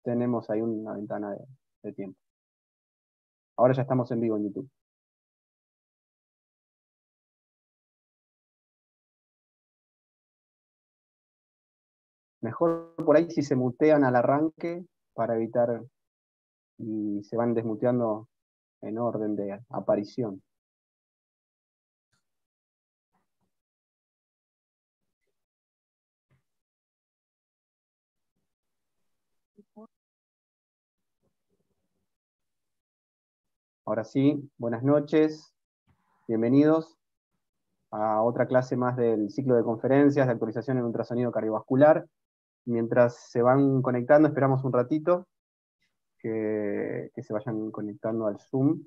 tenemos ahí una ventana de tiempo. Ahora ya estamos en vivo en YouTube. Mejor por ahí si se mutean al arranque para evitar y se van desmuteando en orden de aparición. Ahora sí, buenas noches, bienvenidos a otra clase más del ciclo de conferencias de actualización en ultrasonido cardiovascular. Mientras se van conectando, esperamos un ratito que se vayan conectando al Zoom.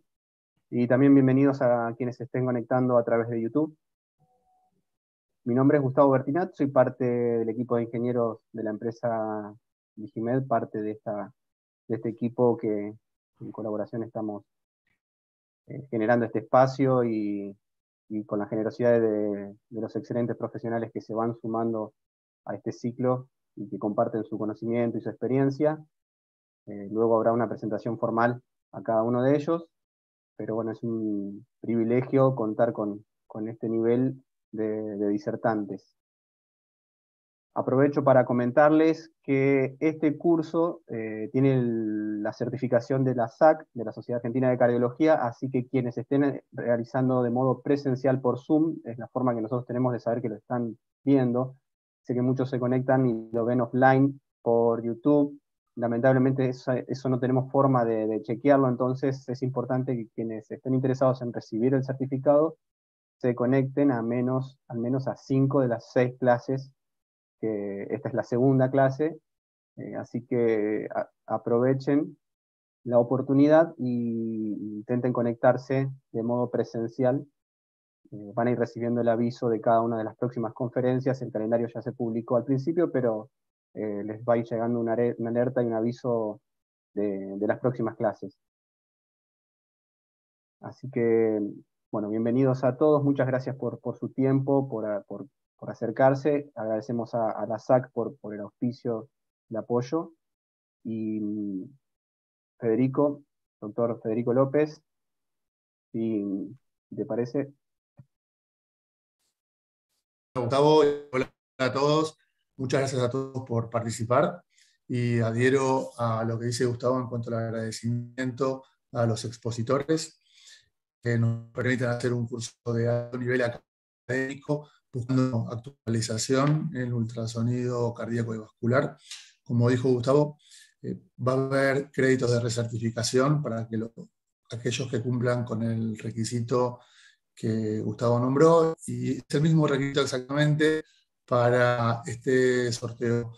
Y también bienvenidos a quienes se estén conectando a través de YouTube. Mi nombre es Gustavo Bertinat, soy parte del equipo de ingenieros de la empresa Digimed, parte de este equipo que en colaboración estamos generando este espacio y con la generosidad de los excelentes profesionales que se van sumando a este ciclo y que comparten su conocimiento y su experiencia. Luego habrá una presentación formal a cada uno de ellos, pero bueno, es un privilegio contar con este nivel de disertantes. Aprovecho para comentarles que este curso tiene la certificación de la SAC, de la Sociedad Argentina de Cardiología, así que quienes estén realizando de modo presencial por Zoom, es la forma que nosotros tenemos de saber que lo están viendo. Sé que muchos se conectan y lo ven offline por YouTube. Lamentablemente eso no tenemos forma de chequearlo, entonces es importante que quienes estén interesados en recibir el certificado se conecten al menos a 5 de las 6 clases, que esta es la segunda clase, así que aprovechen la oportunidad e intenten conectarse de modo presencial. Van a ir recibiendo el aviso de cada una de las próximas conferencias, el calendario ya se publicó al principio, pero les va a ir llegando una alerta y un aviso de las próximas clases. Así que, bueno, bienvenidos a todos, muchas gracias por su tiempo, por acercarse. Agradecemos a la SAC por el auspicio, el apoyo. Y Federico, doctor Federico López, si te parece. Gustavo, hola a todos, muchas gracias a todos por participar y adhiero a lo que dice Gustavo en cuanto al agradecimiento a los expositores que nos permiten hacer un curso de alto nivel académico buscando actualización en el ultrasonido cardíaco y vascular. Como dijo Gustavo, va a haber créditos de recertificación para que aquellos que cumplan con el requisito que Gustavo nombró, y es el mismo requisito exactamente para este sorteo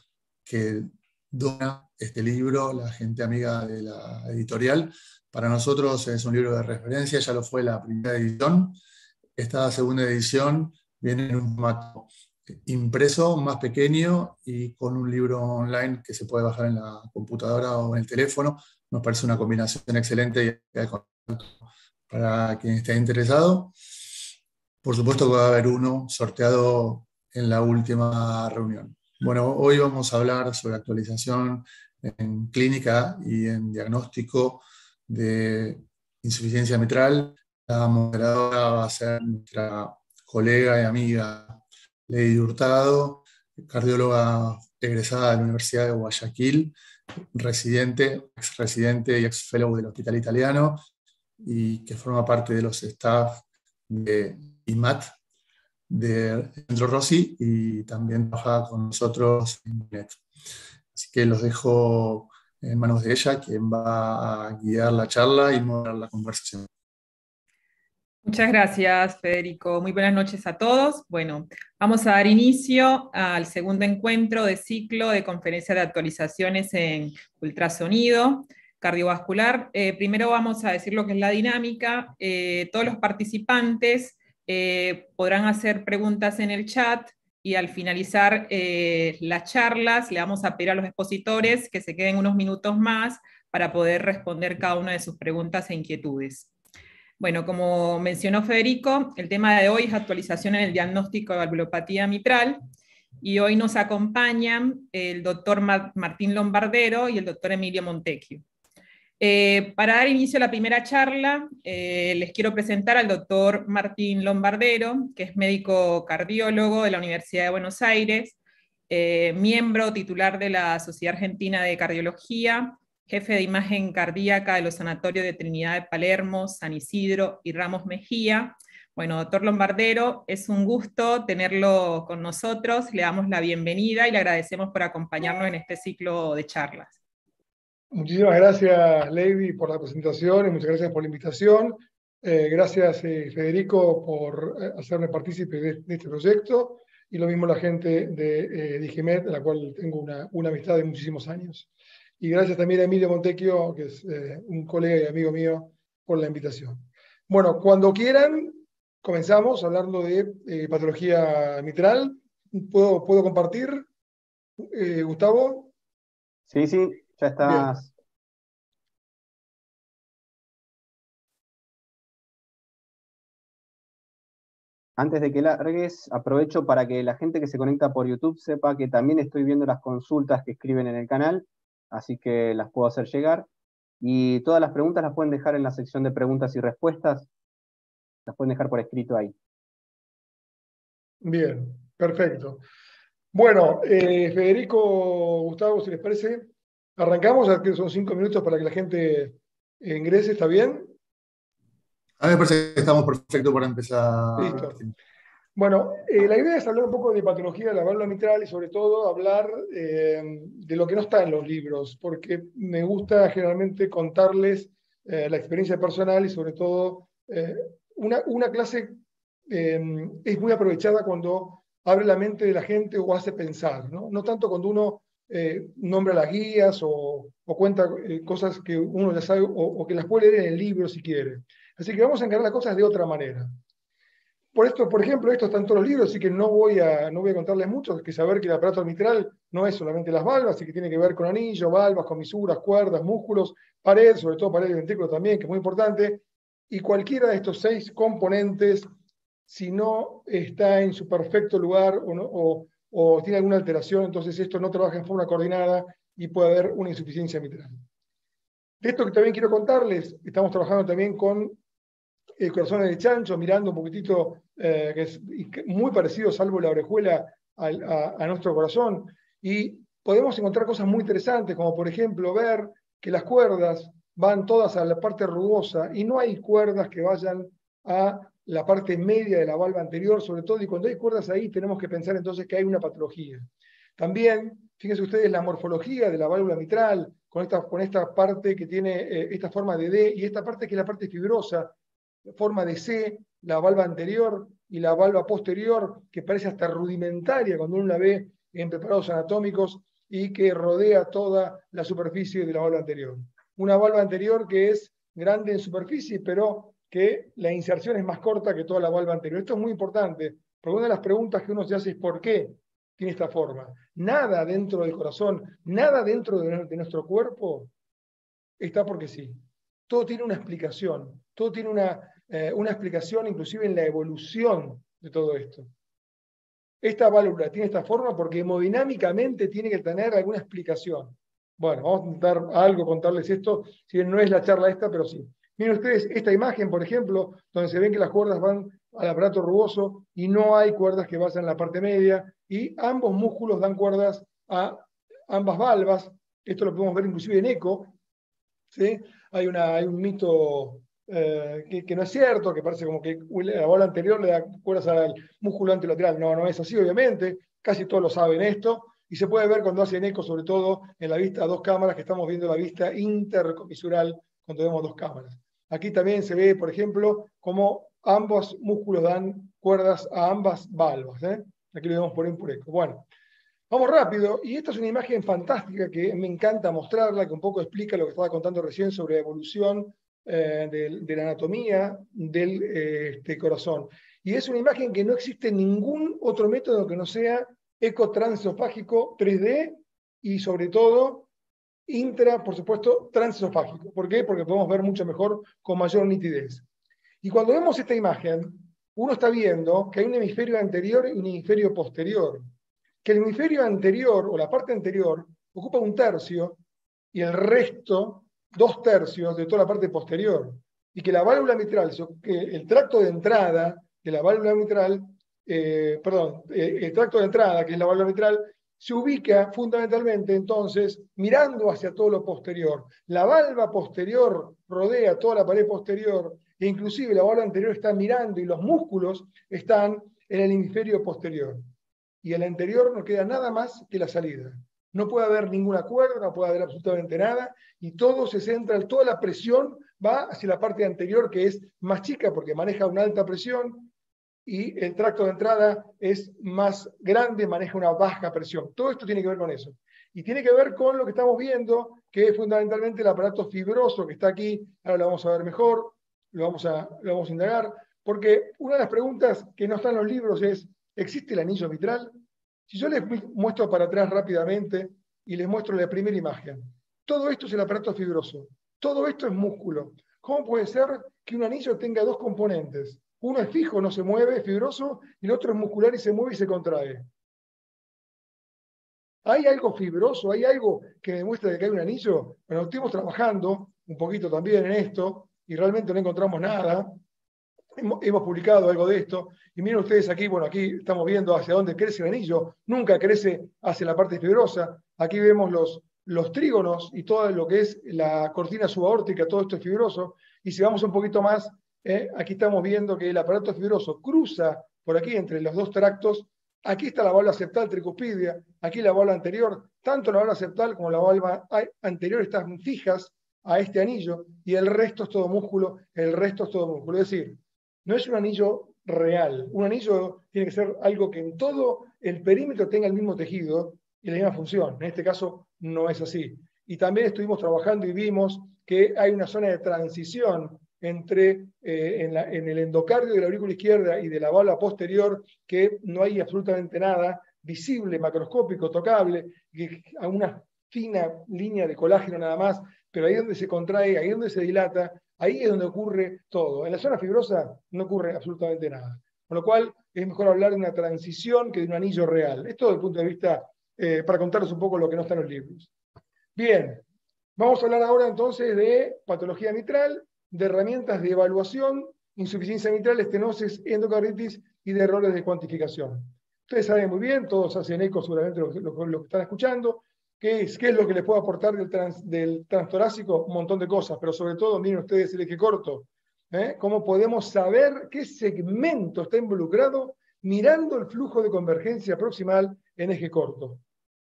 que dona este libro, la gente amiga de la editorial. Para nosotros es un libro de referencia, ya lo fue la primera edición. Esta segunda edición viene en un formato impreso, más pequeño y con un libro online que se puede bajar en la computadora o en el teléfono. Nos parece una combinación excelente para quien esté interesado. Por supuesto que va a haber uno sorteado en la última reunión. Bueno, hoy vamos a hablar sobre actualización en clínica y en diagnóstico de insuficiencia mitral. La moderadora va a ser nuestra colega y amiga Lady Hurtado, cardióloga egresada de la Universidad de Guayaquil, ex residente y ex fellow del Hospital Italiano, y que forma parte de los staff de IMAT de Centro Rossi y también trabaja con nosotros en NET. Así que los dejo en manos de ella, quien va a guiar la charla y moderar la conversación. Muchas gracias, Federico. Muy buenas noches a todos. Bueno, vamos a dar inicio al segundo encuentro de ciclo de conferencia de actualizaciones en ultrasonido cardiovascular. Primero vamos a decir lo que es la dinámica. Todos los participantes podrán hacer preguntas en el chat y al finalizar las charlas le vamos a pedir a los expositores que se queden unos minutos más para poder responder cada una de sus preguntas e inquietudes. Bueno, como mencionó Federico, el tema de hoy es actualización en el diagnóstico de valvulopatía mitral, y hoy nos acompañan el doctor Martín Lombardero y el doctor Emilio Montecchio. Para dar inicio a la primera charla, les quiero presentar al doctor Martín Lombardero, que es médico cardiólogo de la Universidad de Buenos Aires, miembro titular de la Sociedad Argentina de Cardiología, jefe de imagen cardíaca de los sanatorios de Trinidad de Palermo, San Isidro y Ramos Mejía. Bueno, doctor Lombardero, es un gusto tenerlo con nosotros, le damos la bienvenida y le agradecemos por acompañarnos en este ciclo de charlas. Muchísimas gracias, Lady, por la presentación y muchas gracias por la invitación. Gracias, Federico, por hacerme partícipe de este proyecto, y lo mismo la gente de Digimed, de la cual tengo una amistad de muchísimos años. Y gracias también a Emilio Montecchio, que es un colega y amigo mío, por la invitación. Bueno, cuando quieran, comenzamos hablando de patología mitral. ¿Puedo compartir, Gustavo? Sí, ya estás. Bien. Antes de que largues, aprovecho para que la gente que se conecta por YouTube sepa que también estoy viendo las consultas que escriben en el canal, así que las puedo hacer llegar. Y todas las preguntas las pueden dejar en la sección de preguntas y respuestas, las pueden dejar por escrito ahí. Bien, perfecto. Bueno, Federico, Gustavo, si les parece, arrancamos, que son 5 minutos para que la gente ingrese, ¿está bien? A mí me parece que estamos perfectos para empezar. Listo. Bueno, la idea es hablar un poco de patología de la válvula mitral y sobre todo hablar de lo que no está en los libros, porque me gusta generalmente contarles la experiencia personal y sobre todo una clase es muy aprovechada cuando abre la mente de la gente o hace pensar, ¿no? No tanto cuando uno nombra las guías o cuenta cosas que uno ya sabe o que las puede leer en el libro si quiere. Así que vamos a encarar las cosas de otra manera. Por ejemplo, esto está en todos los libros, así que no voy a contarles mucho, que saber que el aparato mitral no es solamente las valvas, así que tiene que ver con anillo, valvas, comisuras, cuerdas, músculos, pared, sobre todo pared y ventrículo también, que es muy importante, y cualquiera de estos 6 componentes, si no está en su perfecto lugar o tiene alguna alteración, entonces esto no trabaja en forma coordinada y puede haber una insuficiencia mitral. De esto que también quiero contarles, estamos trabajando también con el corazón de chancho, mirando un poquitito, que es muy parecido, salvo la orejuela, a nuestro corazón, y podemos encontrar cosas muy interesantes, como por ejemplo ver que las cuerdas van todas a la parte rugosa y no hay cuerdas que vayan a la parte media de la valva anterior, sobre todo, y cuando hay cuerdas ahí tenemos que pensar entonces que hay una patología. También, fíjense ustedes la morfología de la válvula mitral, con esta parte que tiene esta forma de D, y esta parte que es la parte fibrosa, forma de C, la valva anterior y la valva posterior, que parece hasta rudimentaria cuando uno la ve en preparados anatómicos, y que rodea toda la superficie de la valva anterior. Una valva anterior que es grande en superficie, pero que la inserción es más corta que toda la valva anterior. Esto es muy importante, porque una de las preguntas que uno se hace es ¿por qué tiene esta forma? Nada dentro del corazón, nada dentro de nuestro cuerpo está porque sí. Todo tiene una explicación, todo tiene una explicación inclusive en la evolución de todo esto. Esta válvula tiene esta forma porque hemodinámicamente tiene que tener alguna explicación. Bueno, vamos a intentar contarles esto, si bien no es la charla esta, pero sí. Miren ustedes esta imagen, por ejemplo, donde se ven que las cuerdas van al aparato rugoso y no hay cuerdas que vayan en la parte media, y ambos músculos dan cuerdas a ambas valvas. Esto lo podemos ver inclusive en eco, ¿sí? Hay un mito que no es cierto, que parece como que la bola anterior le da cuerdas al músculo anterolateral. No es así, obviamente. Casi todos lo saben esto. Y se puede ver cuando hacen eco, sobre todo en la vista a 2 cámaras, que estamos viendo la vista intercomisural cuando vemos 2 cámaras. Aquí también se ve, por ejemplo, cómo ambos músculos dan cuerdas a ambas valvas. Aquí lo vemos por eco. Bueno. Vamos rápido, y esta es una imagen fantástica que me encanta mostrarla, que un poco explica lo que estaba contando recién sobre la evolución de la anatomía del corazón. Y es una imagen que no existe ningún otro método que no sea eco transesofágico 3D y sobre todo por supuesto, transesofágico. ¿Por qué? Porque podemos ver mucho mejor con mayor nitidez. Y cuando vemos esta imagen, uno está viendo que hay un hemisferio anterior y un hemisferio posterior. que el hemisferio anterior, o la parte anterior, ocupa 1/3 y el resto, 2/3 de toda la parte posterior. Y que la válvula mitral, que el tracto de entrada de la válvula mitral, el tracto de entrada, que es la válvula mitral, se ubica fundamentalmente entonces mirando hacia todo lo posterior. La valva posterior rodea toda la pared posterior e inclusive la valva anterior está mirando y los músculos están en el hemisferio posterior. Y el anterior no queda nada más que la salida. No puede haber ninguna cuerda, no puede haber absolutamente nada y todo se centra, toda la presión va hacia la parte anterior que es más chica porque maneja una alta presión y el tracto de entrada es más grande, maneja una baja presión. Todo esto tiene que ver con eso. Y tiene que ver con lo que estamos viendo, que es fundamentalmente el aparato fibroso que está aquí. Ahora lo vamos a ver mejor, lo vamos a indagar, porque una de las preguntas que no están en los libros es, ¿existe el anillo mitral? Si yo les muestro para atrás rápidamente y les muestro la primera imagen, todo esto es el aparato fibroso, todo esto es músculo. ¿Cómo puede ser que un anillo tenga 2 componentes? Uno es fijo, no se mueve, es fibroso, y el otro es muscular y se mueve y se contrae. ¿Hay algo fibroso? ¿Hay algo que demuestra que hay un anillo? Bueno, estuvimos trabajando un poquito también en esto y realmente no encontramos nada. Hemos publicado algo de esto y miren ustedes aquí, bueno, aquí estamos viendo hacia dónde crece el anillo. Nunca crece hacia la parte fibrosa. Aquí vemos los trígonos y todo lo que es la cortina subaórtica, todo esto es fibroso. Y si vamos un poquito más, aquí estamos viendo que el aparato fibroso cruza por aquí entre los 2 tractos. Aquí está la válvula septal tricuspidia, aquí la válvula anterior. Tanto la válvula septal como la válvula anterior están fijas a este anillo y el resto es todo músculo, el resto es todo músculo. Es decir, no es un anillo real. Un anillo tiene que ser algo que en todo el perímetro tenga el mismo tejido y la misma función. En este caso no es así. Y también estuvimos trabajando y vimos que hay una zona de transición entre en el endocardio de la aurícula izquierda y de la válvula posterior, que no hay absolutamente nada visible, macroscópico, tocable, a una fina línea de colágeno nada más, pero ahí donde se contrae, ahí donde se dilata, ahí es donde ocurre todo. En la zona fibrosa no ocurre absolutamente nada. Con lo cual es mejor hablar de una transición que de un anillo real. Esto desde el punto de vista, para contarles un poco lo que no está en los libros. Bien, vamos a hablar ahora entonces de patología mitral, de herramientas de evaluación, insuficiencia mitral, estenosis, endocarditis y de errores de cuantificación. Ustedes saben muy bien, todos hacen eco seguramente lo que están escuchando, qué es lo que les puedo aportar del transtorácico, un montón de cosas, pero sobre todo, miren ustedes el eje corto. ¿Cómo podemos saber qué segmento está involucrado mirando el flujo de convergencia proximal en eje corto?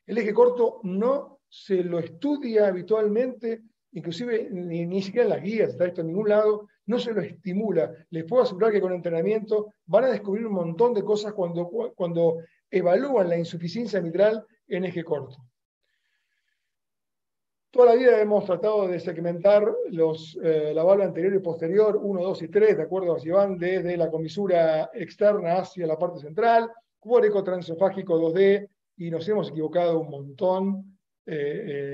El eje corto no se lo estudia habitualmente, inclusive ni siquiera en las guías, está esto en ningún lado, no se lo estimula. Les puedo asegurar que con entrenamiento van a descubrir un montón de cosas cuando evalúan la insuficiencia mitral en eje corto. Toda la vida hemos tratado de segmentar la válvula anterior y posterior, 1, 2 y 3, de acuerdo a si van desde la comisura externa hacia la parte central, por eco transesofágico 2D, y nos hemos equivocado un montón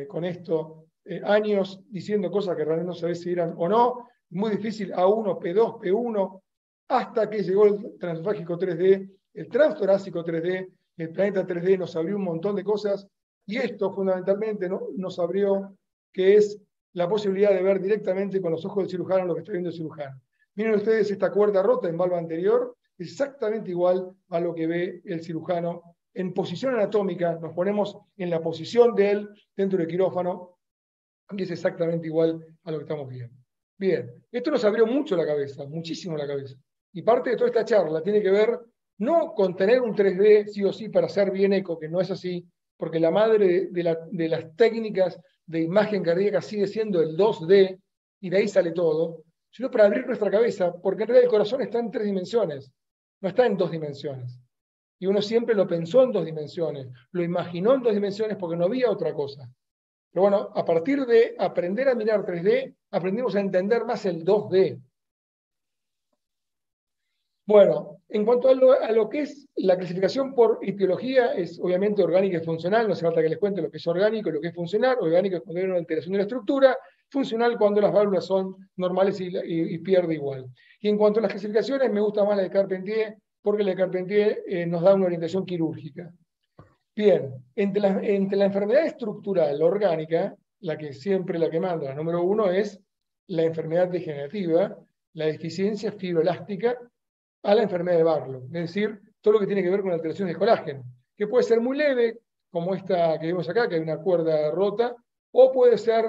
con esto, años diciendo cosas que realmente no sabés si eran o no, muy difícil, A1, P2, P1, hasta que llegó el transesofágico 3D, el transtorácico 3D, el planeta 3D nos abrió un montón de cosas. Y esto fundamentalmente nos abrió que es la posibilidad de ver directamente con los ojos del cirujano lo que está viendo el cirujano. Miren ustedes esta cuerda rota en valva anterior, exactamente igual a lo que ve el cirujano. En posición anatómica, nos ponemos en la posición de él dentro del quirófano, y es exactamente igual a lo que estamos viendo. Bien, esto nos abrió mucho la cabeza, muchísimo la cabeza. Y parte de toda esta charla tiene que ver no con tener un 3D sí o sí para hacer bien eco, que no es así, porque la madre de las técnicas de imagen cardíaca sigue siendo el 2D, y de ahí sale todo, sino para abrir nuestra cabeza, porque en realidad el corazón está en 3 dimensiones, no está en 2 dimensiones. Y uno siempre lo pensó en 2 dimensiones, lo imaginó en 2 dimensiones porque no había otra cosa. Pero bueno, a partir de aprender a mirar 3D, aprendimos a entender más el 2D. Bueno, en cuanto a lo que es la clasificación por etiología, es obviamente orgánica y funcional, no hace falta que les cuente lo que es orgánico y lo que es funcional. Orgánico es cuando hay una alteración de la estructura, funcional cuando las válvulas son normales y pierde igual. Y en cuanto a las clasificaciones, me gusta más la de Carpentier, porque la de Carpentier nos da una orientación quirúrgica. Bien, entre la enfermedad estructural, orgánica, la que siempre la que manda, la número 1 es la enfermedad degenerativa, la deficiencia fibroelástica a la enfermedad de Barlow, es decir, todo lo que tiene que ver con alteraciones de colágeno, que puede ser muy leve, como esta que vemos acá, que hay una cuerda rota, o puede ser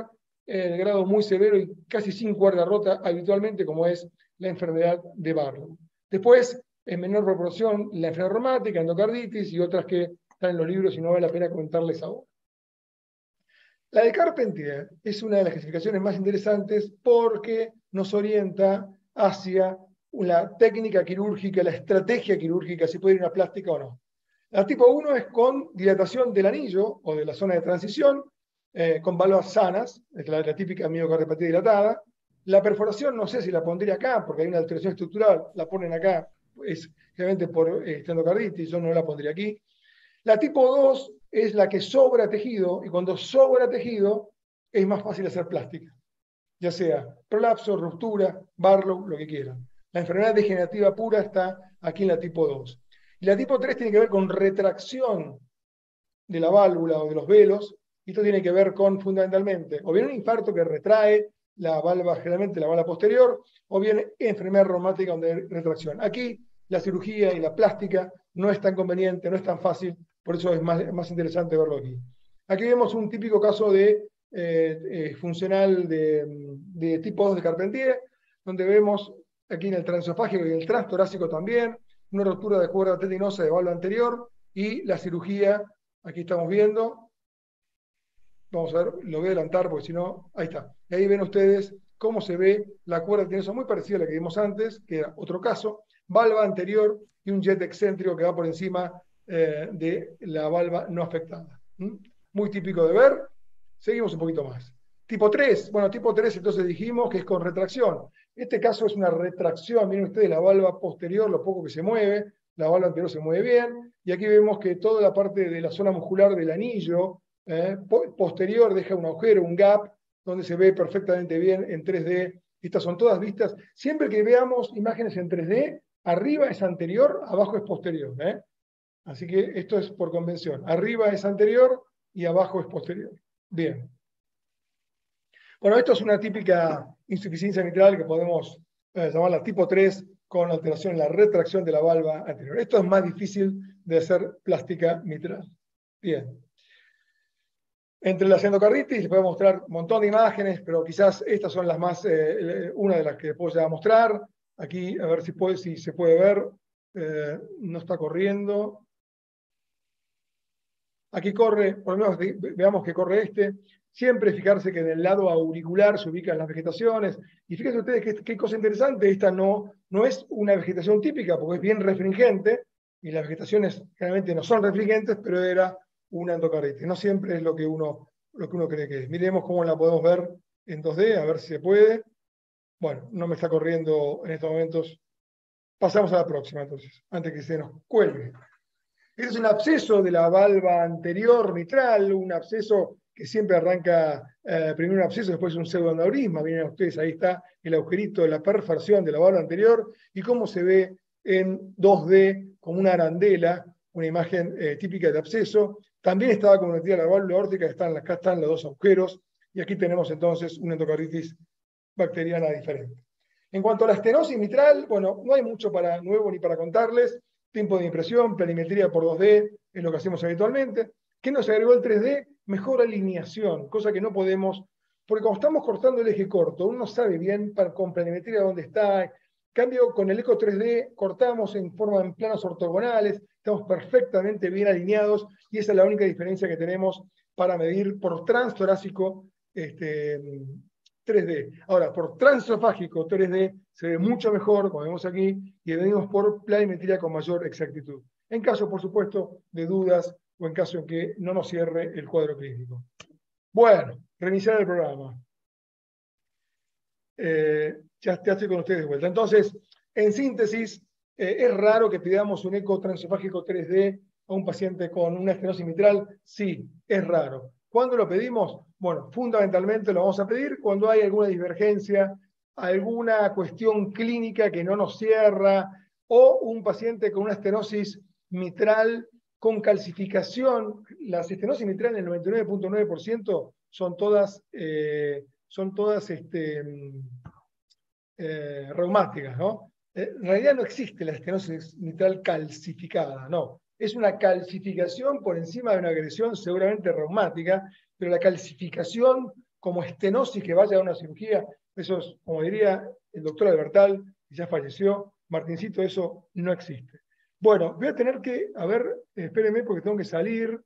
de grado muy severo y casi sin cuerda rota habitualmente, como es la enfermedad de Barlow. Después, en menor proporción, la enfermedad reumática, endocarditis y otras que están en los libros y no vale la pena comentarles ahora. La de Carpentier es una de las clasificaciones más interesantes porque nos orienta hacia la técnica quirúrgica, la estrategia quirúrgica, si puede ir una plástica o no. La tipo 1 es con dilatación del anillo o de la zona de transición, con válvulas sanas, es la típica miocardiopatía dilatada. La perforación, no sé si la pondría acá, porque hay una alteración estructural, la ponen acá, es generalmente por endocarditis, yo no la pondría aquí. La tipo 2 es la que sobra tejido, y cuando sobra tejido es más fácil hacer plástica, ya sea prolapso, ruptura, Barlow, lo que quieran. La enfermedad degenerativa pura está aquí en la tipo 2. Y la tipo 3 tiene que ver con retracción de la válvula o de los velos, y esto tiene que ver con, fundamentalmente, o bien un infarto que retrae la válvula, generalmente la válvula posterior, o bien enfermedad reumática donde hay retracción. Aquí la cirugía y la plástica no es tan conveniente, no es tan fácil, por eso es más interesante verlo aquí. Aquí vemos un típico caso de funcional de tipo 2 de Carpentier, donde vemos aquí en el transesofágico y en el transtorácico también, una rotura de cuerda tetinosa de válvula anterior y la cirugía, aquí estamos viendo, vamos a ver, lo voy a adelantar porque si no, ahí está. Y ahí ven ustedes cómo se ve la cuerda tetinosa muy parecida a la que vimos antes, que era otro caso, valva anterior y un jet excéntrico que va por encima de la valva no afectada. Muy típico de ver. Seguimos un poquito más. Tipo 3, bueno, tipo 3 entonces dijimos que es con retracción. Este caso es una retracción, miren ustedes la valva posterior, lo poco que se mueve, la valva anterior se mueve bien, y aquí vemos que toda la parte de la zona muscular del anillo posterior deja un agujero, un gap, donde se ve perfectamente bien en 3D. Estas son todas vistas. Siempre que veamos imágenes en 3D, arriba es anterior, abajo es posterior. Así que esto es por convención. Arriba es anterior y abajo es posterior. Bien. Bueno, esto es una típica insuficiencia mitral que podemos llamarla tipo 3 con alteración en la retracción de la valva anterior. Esto es más difícil de hacer plástica mitral. Bien. Entre las endocarditis les voy a mostrar un montón de imágenes, pero quizás estas son las más, una de las que puedo ya mostrar. Aquí, a ver si se puede ver. No está corriendo. Aquí corre, por lo menos veamos que corre este. Siempre fijarse que en el lado auricular se ubican las vegetaciones. Y fíjense ustedes qué cosa interesante, esta no es una vegetación típica, porque es bien refringente, y las vegetaciones generalmente no son refringentes, pero era una endocarditis. No siempre es lo que uno cree que es. Miremos cómo la podemos ver en 2D, a ver si se puede. Bueno, no me está corriendo en estos momentos. Pasamos a la próxima, entonces, antes que se nos cuelgue. Este es un absceso de la valva anterior mitral, un absceso que siempre arranca primero un absceso, después un pseudoaneurisma. Miren ustedes, ahí está el agujerito de la perforación de la valva anterior y cómo se ve en 2D como una arandela, una imagen típica de absceso. También estaba convertida la válvula aórtica, acá están los dos agujeros, y aquí tenemos entonces una endocarditis bacteriana diferente. En cuanto a la estenosis mitral, bueno, no hay mucho nuevo ni para contarles. Tiempo de impresión, planimetría por 2D, es lo que hacemos habitualmente. ¿Qué nos agregó el 3D? Mejor alineación, cosa que no podemos, porque cuando estamos cortando el eje corto, uno sabe bien con planimetría dónde está. En cambio, con el eco 3D cortamos en planos ortogonales, estamos perfectamente bien alineados, y esa es la única diferencia que tenemos para medir por transtorácico 3D. Ahora, por transesofágico 3D se ve mucho mejor, como vemos aquí, y venimos por planimetría con mayor exactitud. En caso, por supuesto, de dudas o en caso en que no nos cierre el cuadro clínico. Bueno, reiniciar el programa. Ya estoy con ustedes de vuelta. Entonces, en síntesis, ¿es raro que pidamos un eco transesofágico 3D a un paciente con una estenosis mitral? Sí, es raro. ¿Cuándo lo pedimos? Bueno, fundamentalmente lo vamos a pedir cuando hay alguna divergencia, alguna cuestión clínica que no nos cierra, o un paciente con una estenosis mitral con calcificación, las estenosis mitrales en el 99.9% son todas reumáticas, ¿no? En realidad no existe la estenosis mitral calcificada, no. Es una calcificación por encima de una agresión seguramente reumática, pero la calcificación como estenosis que vaya a una cirugía, eso es, como diría el doctor Albertal, que ya falleció, Martincito, eso no existe. Bueno, voy a tener que, a ver, espérenme porque tengo que salir,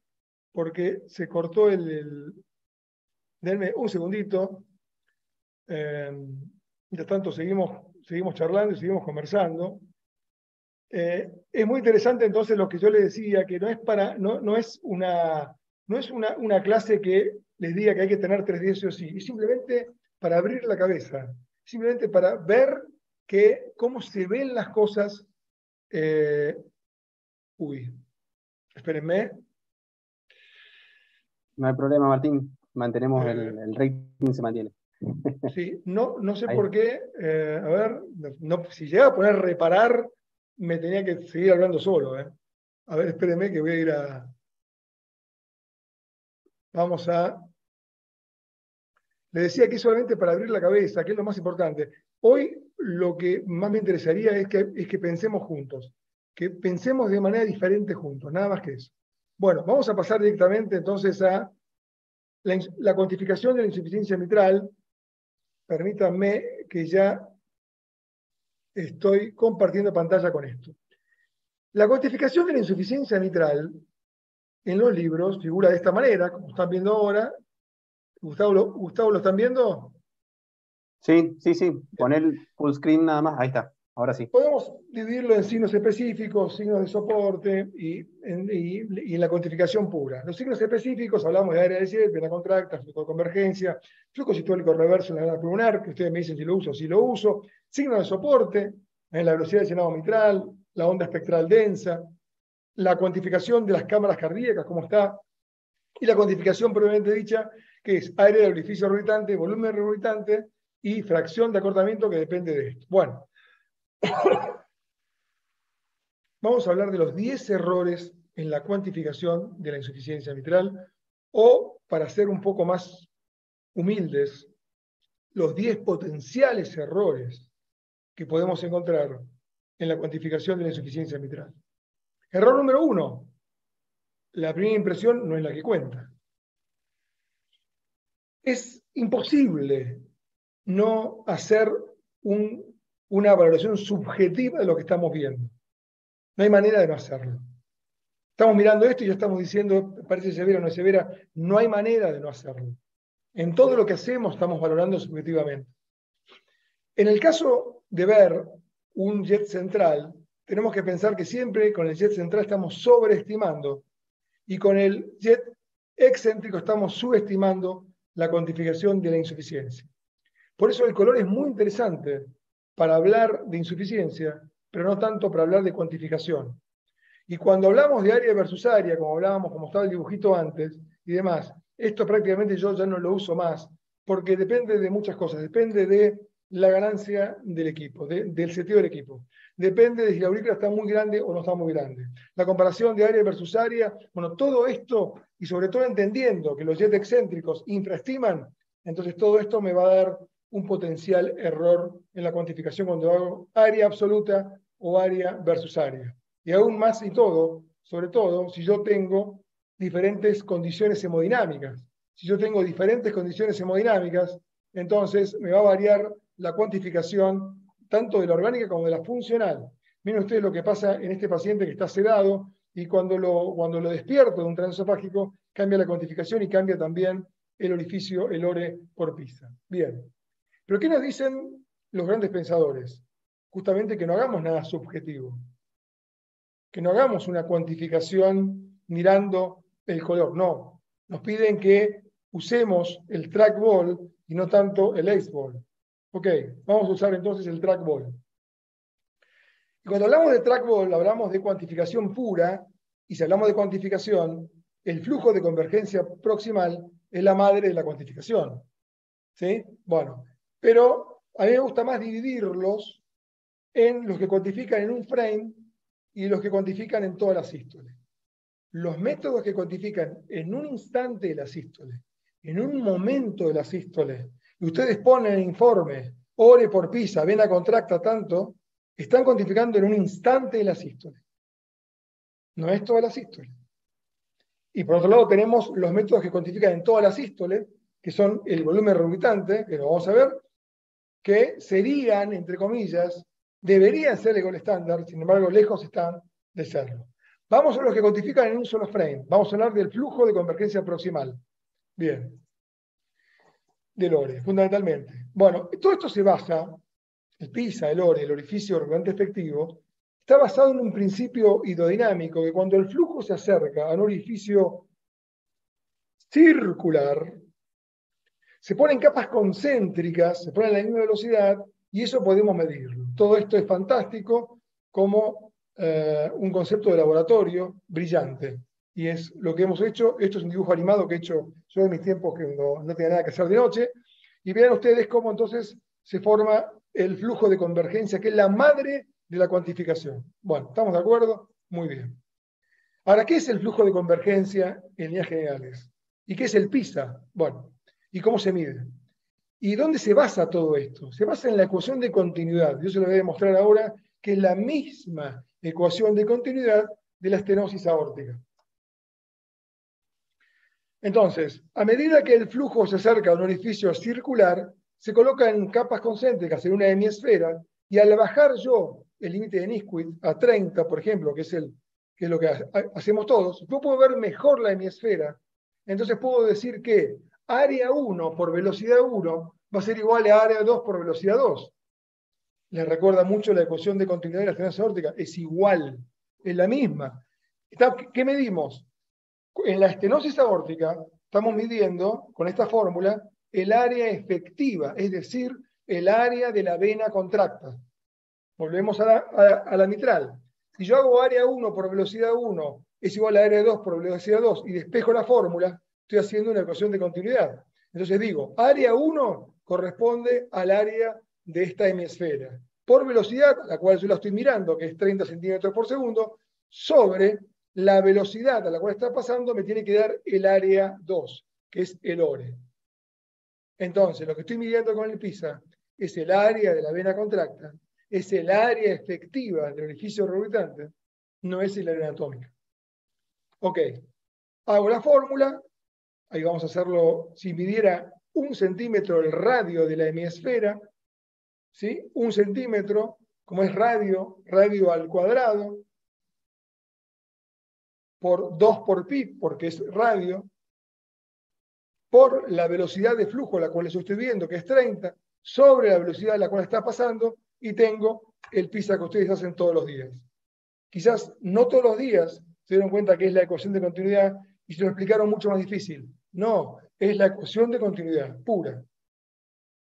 porque se cortó denme un segundito. Mientras tanto seguimos charlando y seguimos conversando. Es muy interesante entonces lo que yo les decía, que no es una clase que les diga que hay que tener 3 días sí o sí, es simplemente para abrir la cabeza, simplemente para ver cómo se ven las cosas. Espérenme. No hay problema, Martín. Mantenemos el rating, se mantiene. Sí, no sé Ahí. por qué. A ver, si llegaba a poner reparar, me tenía que seguir hablando solo. A ver, espérenme que voy a ir a... Vamos a... Le decía que solamente para abrir la cabeza, que es lo más importante. Hoy lo que más me interesaría es que pensemos juntos, que pensemos de manera diferente juntos, nada más que eso. Bueno, vamos a pasar directamente entonces a la cuantificación de la insuficiencia mitral. Permítanme que ya estoy compartiendo pantalla con esto. La cuantificación de la insuficiencia mitral en los libros figura de esta manera, como están viendo ahora. Gustavo, ¿lo están viendo? Sí. Poner full screen nada más. Ahí está. Ahora sí. Podemos dividirlo en signos específicos, signos de soporte y en la cuantificación pura. Los signos específicos, hablamos de área de jet, vena contracta, flujo de convergencia, flujo sistólico reverso en la vena pulmonar, que ustedes me dicen si lo uso o si lo uso. Signos de soporte, en la velocidad de llenado mitral, la onda espectral densa, la cuantificación de las cámaras cardíacas, cómo está, y la cuantificación previamente dicha, que es área del orificio orbitante, volumen orbitante y fracción de acortamiento que depende de esto. Bueno, vamos a hablar de los 10 errores en la cuantificación de la insuficiencia mitral, o, para ser un poco más humildes, los 10 potenciales errores que podemos encontrar en la cuantificación de la insuficiencia mitral. Error número 1. La primera impresión no es la que cuenta. Es imposible no hacer una valoración subjetiva de lo que estamos viendo. No hay manera de no hacerlo. Estamos mirando esto y ya estamos diciendo, parece severa o no es severa. No hay manera de no hacerlo. En todo lo que hacemos estamos valorando subjetivamente. En el caso de ver un jet central, tenemos que pensar que siempre con el jet central estamos sobreestimando y con el jet excéntrico estamos subestimando la cuantificación de la insuficiencia. Por eso el color es muy interesante para hablar de insuficiencia, pero no tanto para hablar de cuantificación. Y cuando hablamos de área versus área, como hablábamos, como estaba el dibujito antes y demás, esto prácticamente yo ya no lo uso más, porque depende de muchas cosas. Depende de la ganancia del equipo, del seteo del equipo. Depende de si la aurícula está muy grande o no está muy grande. La comparación de área versus área, bueno, todo esto, y sobre todo entendiendo que los jets excéntricos infraestiman, entonces todo esto me va a dar un potencial error en la cuantificación cuando hago área absoluta o área versus área. Y aún más y todo, sobre todo, si yo tengo diferentes condiciones hemodinámicas. Si yo tengo diferentes condiciones hemodinámicas, entonces me va a variar la cuantificación tanto de la orgánica como de la funcional. Miren ustedes lo que pasa en este paciente que está sedado y cuando lo despierto de un transesofágico, cambia la cuantificación y cambia también el orificio, el ore por pisa. Bien. Pero ¿qué nos dicen los grandes pensadores? Justamente que no hagamos nada subjetivo. Que no hagamos una cuantificación mirando el color. No. Nos piden que usemos el trackball y no tanto el aceball. Ok, vamos a usar entonces el trackball. Y cuando hablamos de trackball, hablamos de cuantificación pura, y si hablamos de cuantificación, el flujo de convergencia proximal es la madre de la cuantificación. ¿Sí? Bueno, pero a mí me gusta más dividirlos en los que cuantifican en un frame y los que cuantifican en todas las sístoles. los métodos que cuantifican en un instante de la sístole, en un momento de la sístole, y ustedes ponen el informe, ore por PISA, vena contracta tanto, están cuantificando en un instante de la sístole. No es toda la sístole. Y por otro lado tenemos los métodos que cuantifican en toda la sístole, que son el volumen reumatante, que lo vamos a ver, que serían, entre comillas, deberían ser el gol estándar, sin embargo, lejos están de serlo. Vamos a los que cuantifican en un solo frame. Vamos a hablar del flujo de convergencia proximal. Bien. Del ORE, fundamentalmente. Bueno, todo esto se basa, el PISA, el ORE, el orificio reumatante efectivo, está basado en un principio hidrodinámico, que cuando el flujo se acerca a un orificio circular, se ponen capas concéntricas, se ponen a la misma velocidad, y eso podemos medirlo. Todo esto es fantástico como un concepto de laboratorio brillante. Y es lo que hemos hecho. Esto es un dibujo animado que he hecho yo en mis tiempos que no tenía nada que hacer de noche. Y vean ustedes cómo entonces se forma el flujo de convergencia, que es la madre de la cuantificación. Bueno, ¿estamos de acuerdo? Muy bien. Ahora, ¿qué es el flujo de convergencia en líneas generales? ¿Y qué es el PISA? Bueno, ¿y cómo se mide? ¿Y dónde se basa todo esto? Se basa en la ecuación de continuidad. Yo se lo voy a demostrar ahora, que es la misma ecuación de continuidad de la estenosis aórtica. Entonces, a medida que el flujo se acerca a un orificio circular, se coloca en capas concéntricas en una hemisfera, y al bajar yo el límite de Nisquith a 30, por ejemplo, que es lo que hacemos todos, yo puedo ver mejor la hemisfera. Entonces puedo decir que área 1 por velocidad 1 va a ser igual a área 2 por velocidad 2. Les recuerda mucho la ecuación de continuidad de la estenosis aórtica. Es igual, es la misma. ¿Qué medimos? En la estenosis aórtica estamos midiendo, con esta fórmula, el área efectiva, es decir, el área de la vena contracta. Volvemos a la mitral. Si yo hago área 1 por velocidad 1 es igual a área 2 por velocidad 2 y despejo la fórmula, estoy haciendo una ecuación de continuidad. Entonces digo, área 1 corresponde al área de esta hemisfera, por velocidad, a la cual yo la estoy mirando, que es 30 centímetros por segundo, sobre la velocidad a la cual está pasando, me tiene que dar el área 2, que es el ORE. Entonces, lo que estoy midiendo con el PISA es el área de la vena contracta, es el área efectiva del orificio reumatante, no es el área anatómica. Ok, hago la fórmula, ahí vamos a hacerlo, si midiera 1 centímetro el radio de la hemisfera, ¿sí? 1 centímetro, como es radio al cuadrado, por 2 por pi, porque es radio, por la velocidad de flujo a la cual estoy viendo, que es 30, sobre la velocidad a la cual está pasando, y tengo el PISA que ustedes hacen todos los días. Quizás no todos los días se dieron cuenta que es la ecuación de continuidad y se lo explicaron mucho más difícil. No, es la ecuación de continuidad pura.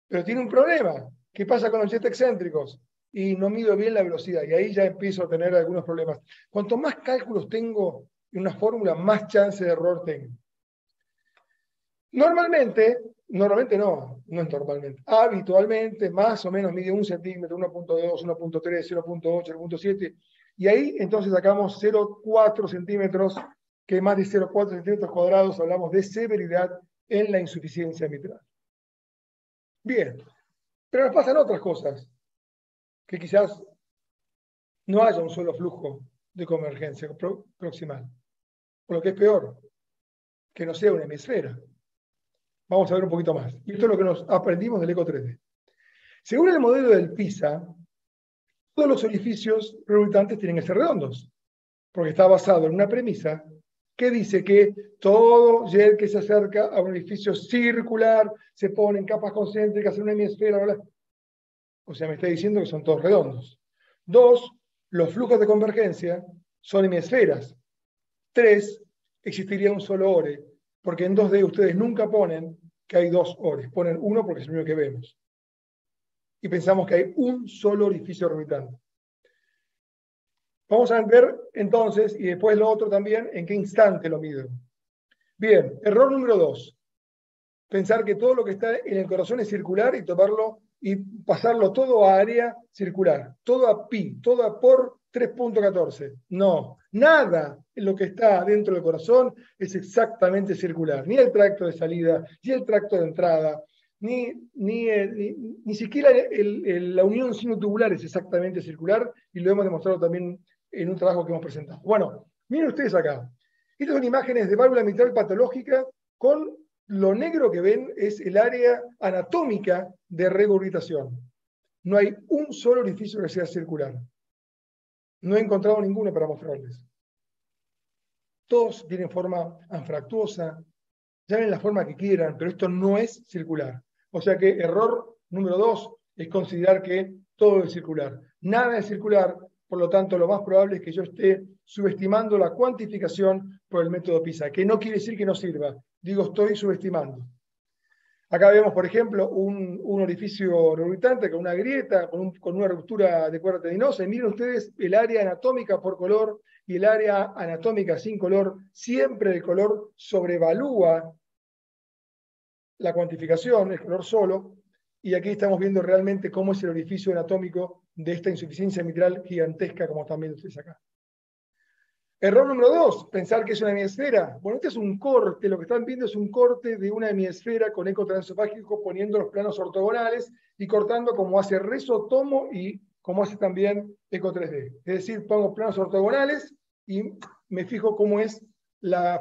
Pero tiene un problema. ¿Qué pasa con los jets excéntricos? Y no mido bien la velocidad, y ahí ya empiezo a tener algunos problemas. Cuanto más cálculos tengo en una fórmula, más chance de error tengo. Normalmente no es normalmente, habitualmente más o menos mide 1 centímetro, 1.2, 1.3, 0.8, 0.7, y ahí entonces sacamos 0.4 centímetros, que más de 0.4 centímetros cuadrados hablamos de severidad en la insuficiencia mitral. Bien, pero nos pasan otras cosas, que quizás no haya un solo flujo de convergencia proximal, o lo que es peor, que no sea una hemisfera. Vamos a ver un poquito más. Y esto es lo que nos aprendimos del ECO 3D. Según el modelo del PISA, todos los orificios reumatantes tienen que ser redondos, porque está basado en una premisa que dice que todo gel que se acerca a un orificio circular se pone en capas concéntricas en una hemisfera, ¿verdad? O sea, me está diciendo que son todos redondos. 2, los flujos de convergencia son hemisferas. 3, existiría un solo ORE, porque en 2D ustedes nunca ponen que hay 2 ORES, ponen uno porque es lo único que vemos. Y pensamos que hay un solo orificio reumatante. Vamos a ver entonces, y después lo otro también, en qué instante lo mido. Bien, error número 2. Pensar que todo lo que está en el corazón es circular y tomarlo y pasarlo todo a área circular, todo a pi, todo a por 3.14. No, nada en lo que está dentro del corazón es exactamente circular. Ni el tracto de salida, ni el tracto de entrada, ni siquiera la unión sinotubular es exactamente circular, y lo hemos demostrado también en un trabajo que hemos presentado. Bueno, miren ustedes acá. Estas son imágenes de válvula mitral patológica con lo negro que ven es el área anatómica de regurgitación. No hay un solo orificio que sea circular. No he encontrado ninguno para mostrarles. Todos tienen forma anfractuosa, llamen la forma que quieran, pero esto no es circular. O sea que error número 2 es considerar que todo es circular. Nada es circular, por lo tanto lo más probable es que yo esté subestimando la cuantificación por el método PISA, que no quiere decir que no sirva. Digo, estoy subestimando. Acá vemos, por ejemplo, un orificio regurgitante con una grieta, con una ruptura de cuerda tendinosa. Y miren ustedes el área anatómica por color y el área anatómica sin color. Siempre el color sobrevalúa la cuantificación, el color solo. Y aquí estamos viendo realmente cómo es el orificio anatómico de esta insuficiencia mitral gigantesca, como están viendo ustedes acá. Error número 2, pensar que es una hemisfera. Bueno, este es un corte, lo que están viendo es un corte de una hemisfera con eco transesofágico poniendo los planos ortogonales y cortando como hace Resotomo y como hace también eco 3D. Es decir, pongo planos ortogonales y me fijo cómo es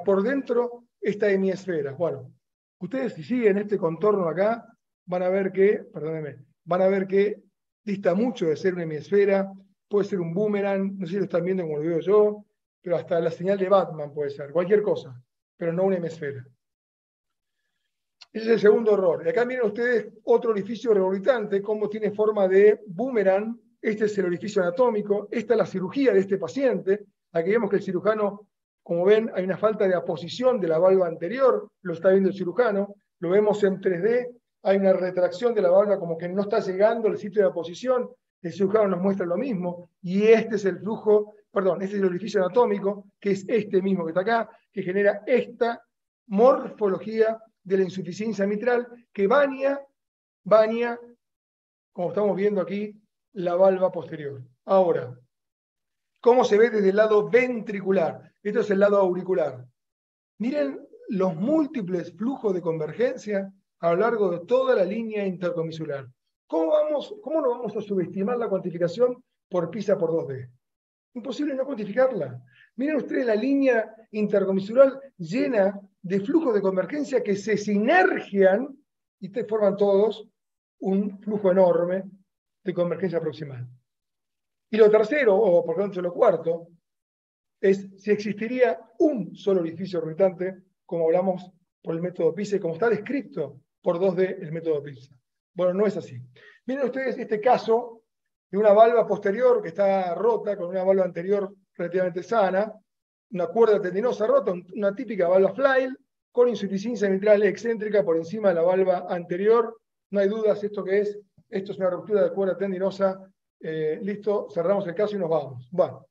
por dentro esta hemisfera. Bueno, ustedes si siguen este contorno acá, van a ver que, dista mucho de ser una hemisfera, puede ser un boomerang, no sé si lo están viendo como lo veo yo, pero hasta la señal de Batman puede ser, cualquier cosa, pero no una hemisfera. Ese es el segundo error. Y acá miren ustedes otro orificio regurgitante, cómo tiene forma de boomerang. Este es el orificio anatómico, esta es la cirugía de este paciente. Aquí vemos que el cirujano, como ven, hay una falta de aposición de la válvula anterior, lo está viendo el cirujano, lo vemos en 3D, hay una retracción de la válvula como que no está llegando al sitio de aposición, el cirujano nos muestra lo mismo, y este es el flujo, este es el orificio anatómico, que es este mismo que está acá, que genera esta morfología de la insuficiencia mitral que baña, como estamos viendo aquí, la valva posterior. Ahora, ¿cómo se ve desde el lado ventricular? Esto es el lado auricular. Miren los múltiples flujos de convergencia a lo largo de toda la línea intercomisular. ¿Cómo no vamos a subestimar la cuantificación por PISA por 2D? Imposible no cuantificarla. Miren ustedes la línea intercomisural llena de flujos de convergencia que se sinergian y te forman todos un flujo enorme de convergencia proximal. Y lo tercero, o por tanto lo cuarto, es si existiría un solo orificio regurgitante, como hablamos por el método PISA y como está descrito por 2D el método PISA. Bueno, no es así. Miren ustedes este caso de una valva posterior que está rota con una valva anterior relativamente sana, una cuerda tendinosa rota, una típica valva Flail, con insuficiencia mitral excéntrica por encima de la valva anterior. No hay dudas, ¿esto qué es? Esto es una ruptura de cuerda tendinosa. Listo, cerramos el caso y nos vamos. Bueno,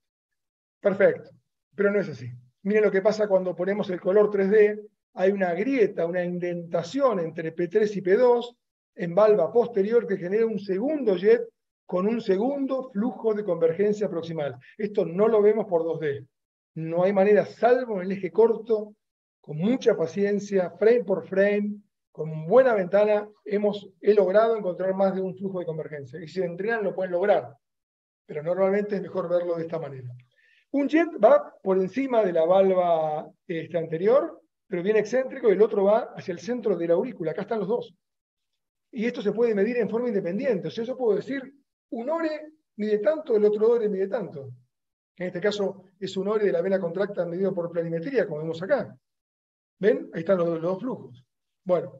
perfecto, pero no es así. Miren lo que pasa cuando ponemos el color 3D. Hay una grieta, una indentación entre P3 y P2 en valva posterior que genera un segundo jet con un segundo flujo de convergencia proximal. Esto no lo vemos por 2D. No hay manera, salvo en el eje corto, con mucha paciencia, frame por frame, con buena ventana, he logrado encontrar más de un flujo de convergencia. Y si entrenan lo pueden lograr, pero normalmente es mejor verlo de esta manera. Un jet va por encima de la valva anterior, pero viene excéntrico, y el otro va hacia el centro de la aurícula. Acá están los dos. Y esto se puede medir en forma independiente. O sea, yo puedo decir, un ore mide tanto, el otro ore mide tanto. En este caso es un ore de la vena contracta medido por planimetría, como vemos acá. ¿Ven? Ahí están los dos flujos. Bueno,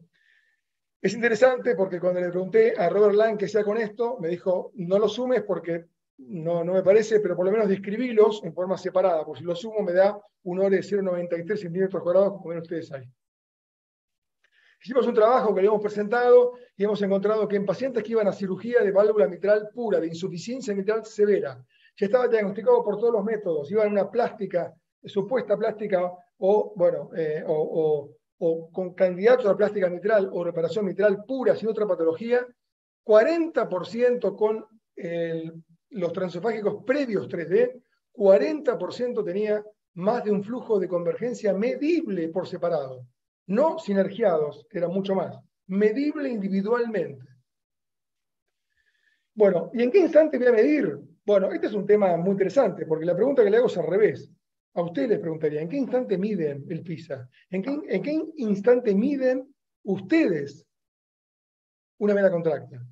es interesante porque cuando le pregunté a Robert Lang qué hacía con esto, me dijo, no lo sumes porque no me parece, pero por lo menos describílos en forma separada, porque si lo sumo me da un ore de 0,93 centímetros cuadrados, como ven ustedes ahí. Hicimos un trabajo que le hemos presentado y hemos encontrado que en pacientes que iban a cirugía de válvula mitral pura, de insuficiencia mitral severa, ya estaba diagnosticado por todos los métodos, iban a una plástica, supuesta plástica, o con candidatos a plástica mitral o reparación mitral pura sin otra patología, 40% con el los transesofágicos previos 3D, 40% tenía más de un flujo de convergencia medible por separado. No sinergiados, que era mucho más. Medible individualmente. Bueno, ¿y en qué instante voy a medir? Bueno, este es un tema muy interesante, porque la pregunta que le hago es al revés. A ustedes les preguntaría, ¿en qué instante miden el PISA? ¿En qué instante miden ustedes una vena contracta?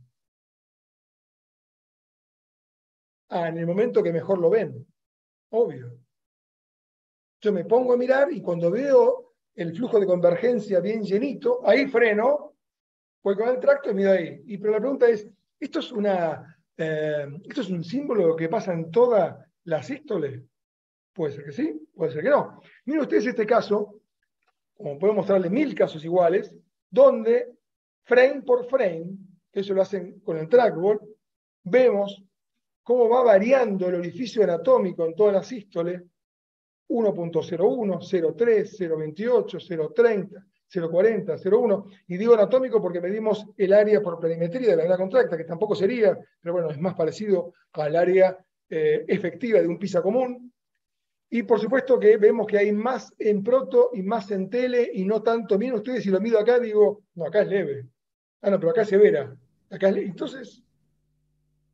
En el momento que mejor lo ven, obvio. Yo me pongo a mirar y cuando veo el flujo de convergencia bien llenito, ahí freno, voy con el tracto y mido ahí. Pero la pregunta es, ¿esto es un símbolo que pasa en toda la sístole? Puede ser que sí, puede ser que no. Miren ustedes este caso, como puedo mostrarle 1000 casos iguales, donde frame por frame, eso lo hacen con el trackball, vemos cómo va variando el orificio anatómico en toda la sístole, 1.01, 0.3, 0.28, 0.30, 0.40, 0.1, y digo anatómico porque medimos el área por planimetría de la vena contracta, que tampoco sería, pero bueno, es más parecido al área efectiva de un PISA común. Y por supuesto que vemos que hay más en proto y más en tele, y no tanto. Miren ustedes, si lo mido acá, digo, no, acá es leve. No, pero acá es severa. Acá es leve. Entonces,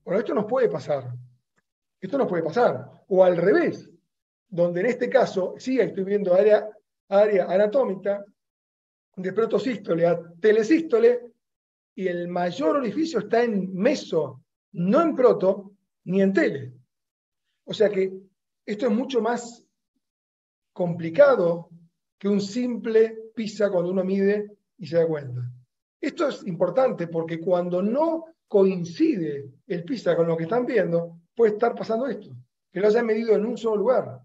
bueno, esto nos puede pasar. Esto nos puede pasar. O al revés, donde en este caso, sí, estoy viendo área anatómica, de protosístole a telesístole, y el mayor orificio está en meso, no en proto, ni en tele. O sea que esto es mucho más complicado que un simple PISA cuando uno mide y se da cuenta. Esto es importante porque cuando no coincide el PISA con lo que están viendo, puede estar pasando esto, que lo hayan medido en un solo lugar.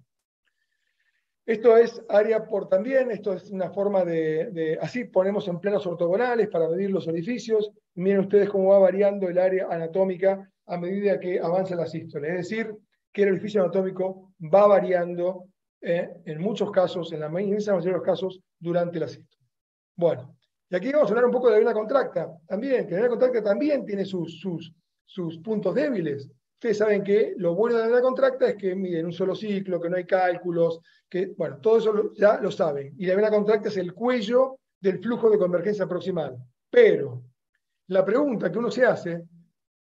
Esto es área por también, esto es una forma así ponemos en planos ortogonales para medir los orificios. Miren ustedes cómo va variando el área anatómica a medida que avanza la sístole. Es decir, que el orificio anatómico va variando en muchos casos, en la inmensa mayoría de los casos, durante la sístole. Bueno, y aquí vamos a hablar un poco de la vena contracta también, que la vena contracta también tiene sus puntos débiles. Ustedes saben que lo bueno de la vena contracta es que miden un solo ciclo, que no hay cálculos, que, bueno, todo eso ya lo saben. Y la vena contracta es el cuello del flujo de convergencia proximal. Pero la pregunta que uno se hace,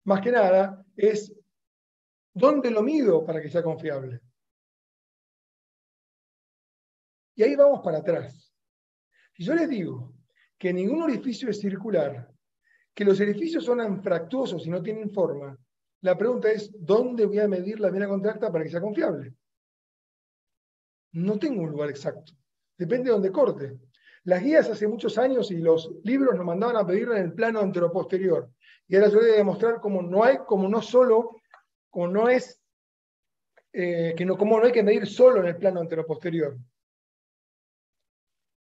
más que nada, es ¿dónde lo mido para que sea confiable? Y ahí vamos para atrás. Si yo les digo que ningún orificio es circular, que los orificios son anfractuosos y no tienen forma, la pregunta es, ¿dónde voy a medir la vena contracta para que sea confiable? No tengo un lugar exacto. Depende de dónde corte. Las guías hace muchos años y los libros nos mandaban a pedirla en el plano anteroposterior. Y ahora yo voy a demostrar cómo no hay que medir solo en el plano anteroposterior.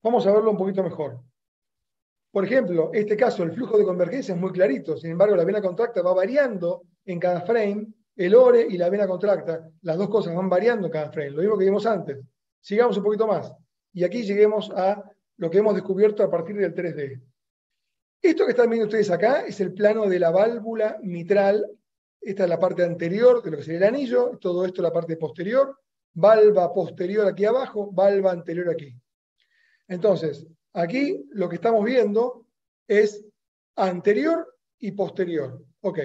Vamos a verlo un poquito mejor. Por ejemplo, este caso, el flujo de convergencia es muy clarito. Sin embargo, la vena contracta va variando en cada frame. El ore y la vena contracta, las dos cosas van variando en cada frame. Lo mismo que vimos antes. Sigamos un poquito más. Y aquí lleguemos a lo que hemos descubierto a partir del 3D. Esto que están viendo ustedes acá es el plano de la válvula mitral. Esta es la parte anterior de lo que sería el anillo. Todo esto es la parte posterior. Valva posterior aquí abajo, valva anterior aquí. Entonces, aquí lo que estamos viendo es anterior y posterior. Ok.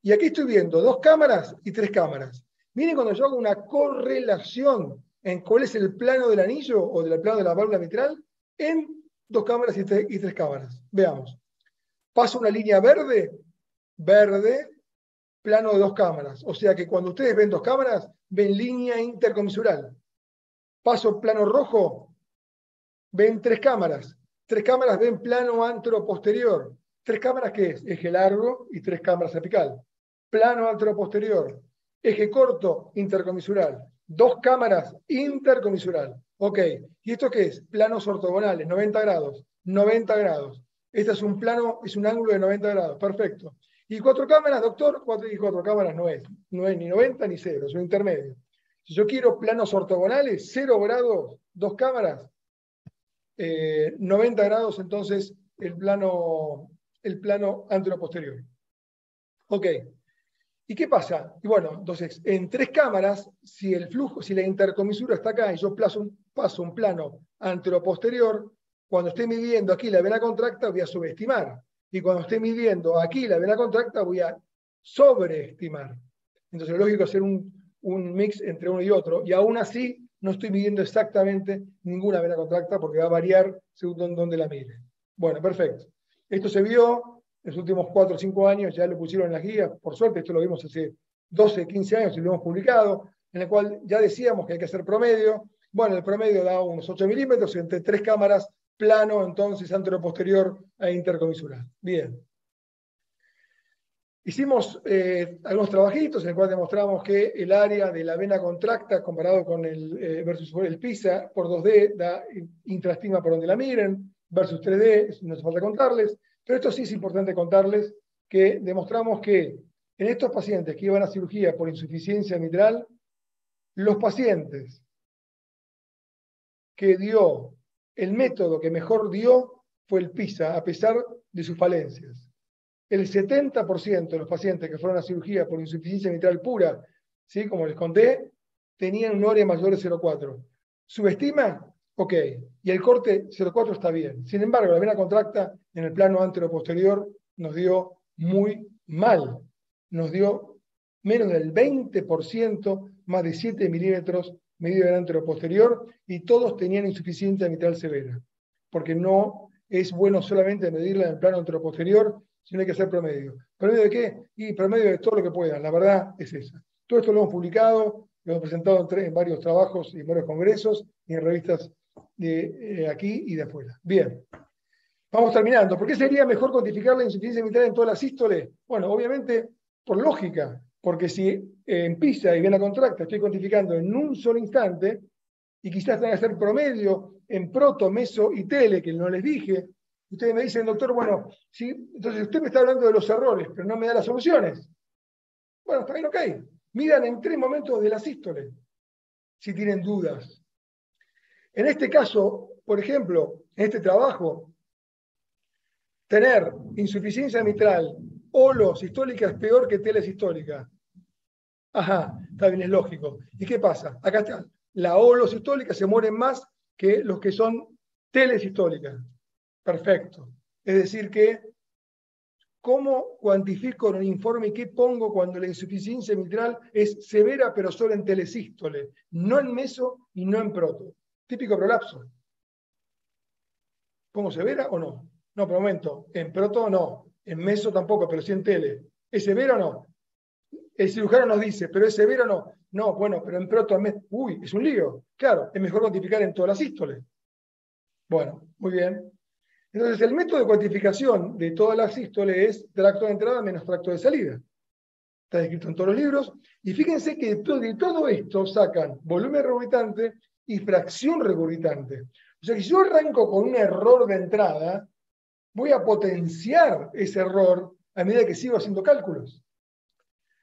Y aquí estoy viendo 2 cámaras y 3 cámaras. Miren cuando yo hago una correlación en cuál es el plano del anillo o del plano de la válvula mitral en 2 cámaras y 3 cámaras. Veamos. Paso una línea verde, plano de 2 cámaras. O sea que cuando ustedes ven 2 cámaras, ven línea intercomisural. Paso plano rojo, ven 3 cámaras. 3 cámaras ven plano anteroposterior. 3 cámaras, ¿qué es? Eje largo y 3 cámaras apical. Plano anteroposterior. Eje corto, intercomisural. 2 cámaras, intercomisural. Ok. ¿Y esto qué es? Planos ortogonales, 90 grados. 90 grados. Este es un plano, es un ángulo de 90 grados. Perfecto. ¿Y 4 cámaras, doctor? 4 cámaras no es ni 90 ni 0, es un intermedio. Si yo quiero planos ortogonales, 0 grados, 2 cámaras, 90 grados, entonces el plano anteroposterior. Ok. ¿Y qué pasa? Y bueno, entonces, en 3 cámaras, si el flujo, si la intercomisura está acá y yo paso un plano anteroposterior, cuando esté midiendo aquí la vena contracta voy a subestimar. Y cuando esté midiendo aquí la vena contracta voy a sobreestimar. Entonces, lo lógico es hacer un mix entre uno y otro. Y aún así, no estoy midiendo exactamente ninguna vena contracta porque va a variar según dónde la mire. Bueno, perfecto. Esto se vio en los últimos 4 o 5 años, ya lo pusieron en las guías. Por suerte, esto lo vimos hace 12, 15 años y lo hemos publicado, en el cual ya decíamos que hay que hacer promedio. Bueno, el promedio da unos 8 milímetros entre 3 cámaras, plano, entonces anteroposterior e intercomisural. Bien. Hicimos algunos trabajitos en el cual demostramos que el área de la vena contracta comparado con el versus el PISA por 2D da intraestima por donde la miren, versus 3D, no hace falta contarles, pero esto sí es importante contarles que demostramos que en estos pacientes que iban a cirugía por insuficiencia mitral, los pacientes que dio el método que mejor dio fue el PISA, a pesar de sus falencias. El 70% de los pacientes que fueron a cirugía por insuficiencia mitral pura, ¿sí? Como les conté, tenían un ORE mayor de 0,4. ¿Subestima? Ok. Y el corte 0,4 está bien. Sin embargo, la vena contracta en el plano anteroposterior nos dio muy mal. Nos dio menos del 20%, más de 7 milímetros medio del anteroposterior, y todos tenían insuficiencia mitral severa. Porque no es bueno solamente medirla en el plano anteroposterior, sino hay que hacer promedio. ¿Promedio de qué? Y promedio de todo lo que puedan. La verdad es esa. Todo esto lo hemos publicado, lo hemos presentado en varios trabajos y en varios congresos y en revistas de aquí y de afuera. Bien. Vamos terminando. ¿Por qué sería mejor cuantificar la insuficiencia mitral en todas las sístoles? Bueno, obviamente por lógica, porque si en PISA y vena contracta estoy cuantificando en un solo instante, y quizás tenga que hacer promedio en proto, meso y tele, que no les dije, ustedes me dicen, doctor, bueno, sí, entonces usted me está hablando de los errores, pero no me da las soluciones. Bueno, está bien, ok. Midan en 3 momentos de la sístole, si tienen dudas. En este caso, por ejemplo, en este trabajo, tener insuficiencia mitral o sistólica es peor que telesistólica. Ajá, está bien, es lógico. ¿Y qué pasa? Acá está. La holosistólica se mueren más que los que son telesistólicas. Perfecto. Es decir que, ¿cómo cuantifico en un informe y qué pongo cuando la insuficiencia mitral es severa pero solo en telesístole? No en meso y no en proto. Típico prolapso. ¿Pongo severa o no? No, por momento. En proto no. En meso tampoco, pero sí en tele. ¿Es severa o no? El cirujano nos dice, ¿pero es severo o no? No, bueno, pero en proto, uy, es un lío. Claro, es mejor cuantificar en todas las sístoles. Bueno, muy bien. Entonces, el método de cuantificación de todas las sístoles es tracto de entrada menos tracto de salida. Está descrito en todos los libros. Y fíjense que de todo esto sacan volumen regurgitante y fracción regurgitante. O sea que si yo arranco con un error de entrada, voy a potenciar ese error a medida que sigo haciendo cálculos.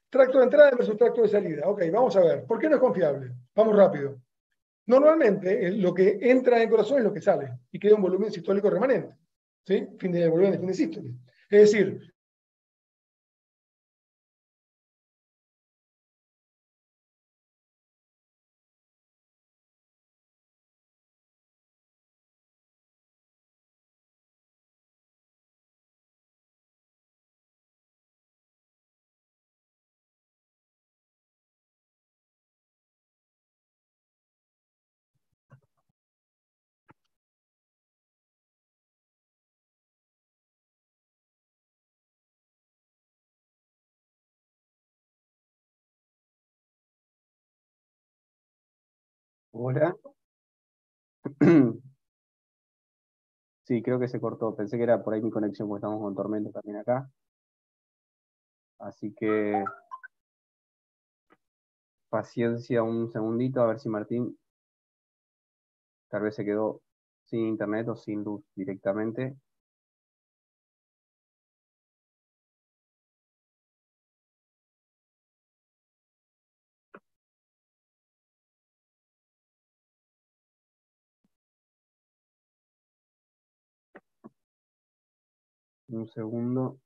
Tracto de entrada versus tracto de salida. Ok, vamos a ver. ¿Por qué no es confiable? Vamos rápido. Normalmente, lo que entra en el corazón es lo que sale y queda un volumen sistólico remanente. ¿Sí? Fin de volumen de fin de sístole. Es decir, Hola. Sí, creo que se cortó. Pensé que era por ahí mi conexión, porque estamos con tormenta también acá. Así que paciencia un segundito, a ver si Martín tal vez se quedó sin internet o sin luz directamente. Un segundo.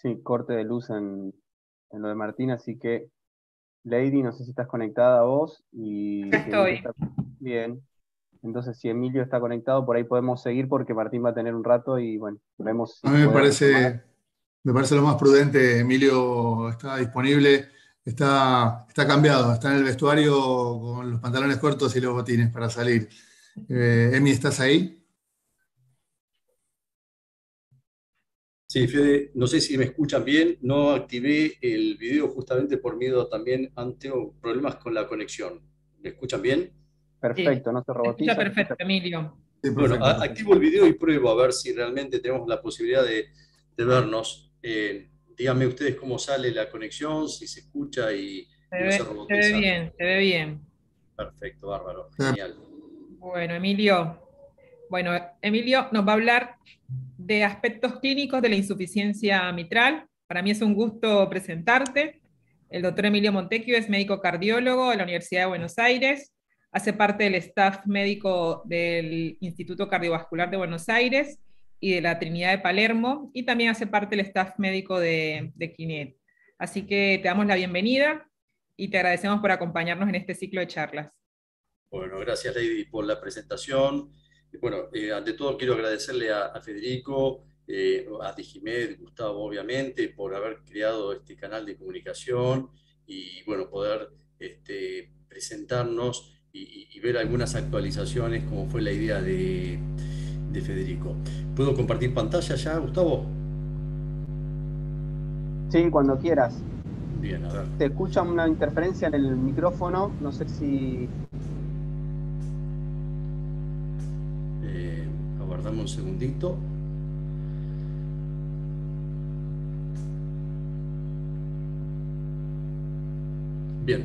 Sí, corte de luz en lo de Martín, así que Lady, no sé si estás conectada a vos y Acá si Emilio estoy. está bien. Entonces, si Emilio está conectado, por ahí podemos seguir porque Martín va a tener un rato y bueno, vemos A si mí puede retomar. me parece lo más prudente. Emilio está disponible, está cambiado, está en el vestuario con los pantalones cortos y los botines para salir. Emi, ¿estás ahí? Sí, Fede, no sé si me escuchan bien, no activé el video justamente por miedo también ante problemas con la conexión. ¿Me escuchan bien? Sí, Perfecto, no se se escucha robotiza, se escucha. perfecto, Emilio. Sí, Bueno, perfecto, perfecto. activo el video y pruebo a ver si realmente tenemos la posibilidad de vernos. Díganme ustedes cómo sale la conexión, si se escucha y no se Se ve robotiza. bien, se ve bien. Perfecto, bárbaro, Eh, genial. Bueno, Emilio nos va a hablar de aspectos clínicos de la insuficiencia mitral. Para mí es un gusto presentarte. El doctor Emilio Montecchio es médico cardiólogo de la Universidad de Buenos Aires, hace parte del staff médico del Instituto Cardiovascular de Buenos Aires y de la Trinidad de Palermo, y también hace parte del staff médico de CLINET. Así que te damos la bienvenida y te agradecemos por acompañarnos en este ciclo de charlas. Bueno, gracias Lady por la presentación. Bueno, ante todo quiero agradecerle a Federico, a Digimed, Gustavo obviamente, por haber creado este canal de comunicación y bueno, poder presentarnos y ver algunas actualizaciones como fue la idea de Federico. ¿Puedo compartir pantalla ya, Gustavo? Sí, cuando quieras. Bien, a ver. Te escucha una interferencia en el micrófono, no sé si... Aguardame un segundito. Bien,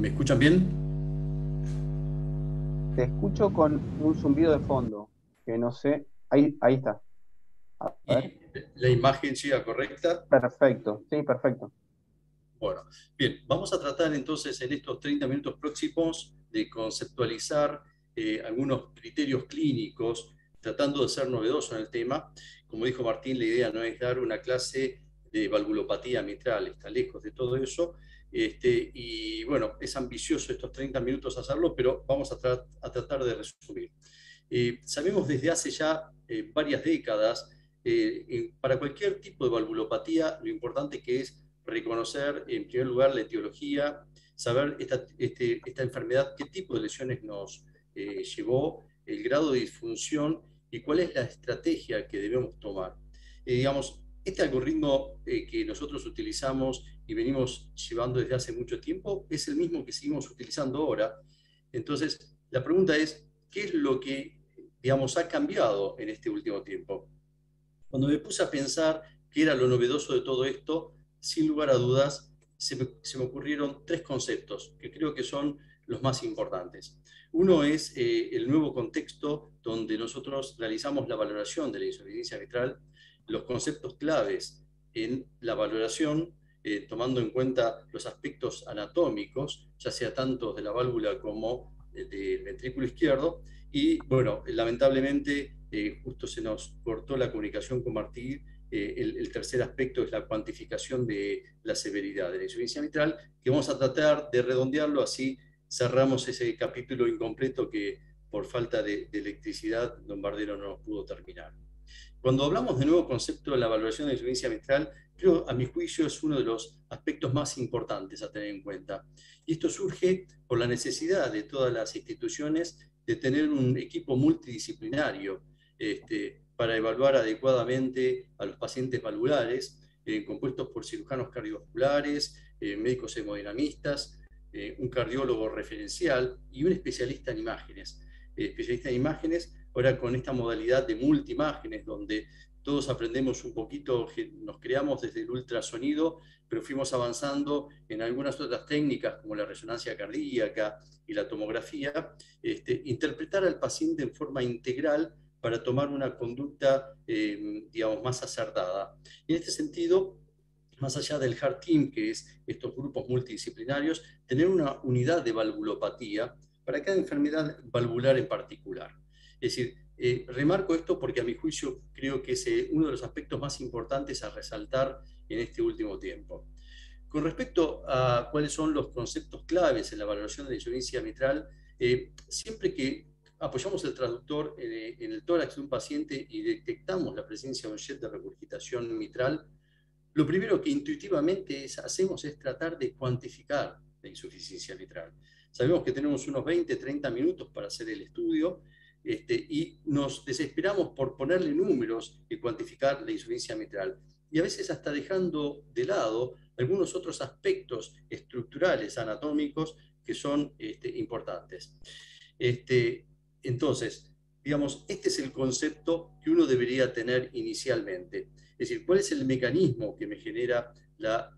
¿me escuchan bien? Te escucho con un zumbido de fondo, que no sé... Ahí está. A ver. ¿Y la imagen llega correcta? Perfecto, sí, perfecto. Bueno, bien, vamos a tratar entonces en estos 30 minutos próximos de conceptualizar algunos criterios clínicos, tratando de ser novedoso en el tema. Como dijo Martín, la idea no es dar una clase de valvulopatía mitral, está lejos de todo eso. Y bueno, es ambicioso estos 30 minutos hacerlo, pero vamos a tratar de resumir. Sabemos desde hace ya varias décadas, para cualquier tipo de valvulopatía, lo importante que es reconocer en primer lugar la etiología, saber esta enfermedad, qué tipo de lesiones nos llevó, el grado de disfunción y cuál es la estrategia que debemos tomar. Digamos, este algoritmo que nosotros utilizamos y venimos llevando desde hace mucho tiempo es el mismo que seguimos utilizando ahora. Entonces, la pregunta es, ¿qué es lo que, digamos, ha cambiado en este último tiempo? Cuando me puse a pensar qué era lo novedoso de todo esto, sin lugar a dudas, se me ocurrieron tres conceptos que creo que son los más importantes. Uno es el nuevo contexto donde nosotros realizamos la valoración de la insuficiencia mitral, los conceptos claves en la valoración, tomando en cuenta los aspectos anatómicos, ya sea tanto de la válvula como del ventrículo izquierdo, y bueno, lamentablemente justo se nos cortó la comunicación con Martín. El tercer aspecto es la cuantificación de la severidad de la insuficiencia mitral, que vamos a tratar de redondearlo, así cerramos ese capítulo incompleto que por falta de electricidad don Bardero no nos pudo terminar. Cuando hablamos de nuevo concepto de la valoración de la insuficiencia mitral, creo, a mi juicio, es uno de los aspectos más importantes a tener en cuenta. Y esto surge por la necesidad de todas las instituciones de tener un equipo multidisciplinario para evaluar adecuadamente a los pacientes valvulares, compuestos por cirujanos cardiovasculares, médicos hemodinamistas, un cardiólogo referencial y un especialista en imágenes. Especialista en imágenes, ahora con esta modalidad de multiimágenes, donde todos aprendemos un poquito, nos creamos desde el ultrasonido, pero fuimos avanzando en algunas otras técnicas como la resonancia cardíaca y la tomografía, interpretar al paciente en forma integral para tomar una conducta, digamos, más acertada. Y en este sentido, más allá del Heart Team, que es estos grupos multidisciplinarios, tener una unidad de valvulopatía para cada enfermedad valvular en particular. Es decir, Remarco esto porque a mi juicio creo que es uno de los aspectos más importantes a resaltar en este último tiempo. Con respecto a cuáles son los conceptos claves en la valoración de la insuficiencia mitral, siempre que apoyamos el traductor en el tórax de un paciente y detectamos la presencia de un jet de regurgitación mitral, lo primero que intuitivamente hacemos es tratar de cuantificar la insuficiencia mitral. Sabemos que tenemos unos 20-30 minutos para hacer el estudio, y nos desesperamos por ponerle números y cuantificar la insuficiencia mitral. Y a veces hasta dejando de lado algunos otros aspectos estructurales, anatómicos, que son importantes. Entonces, digamos, este es el concepto que uno debería tener inicialmente. Es decir, ¿cuál es el mecanismo que me genera la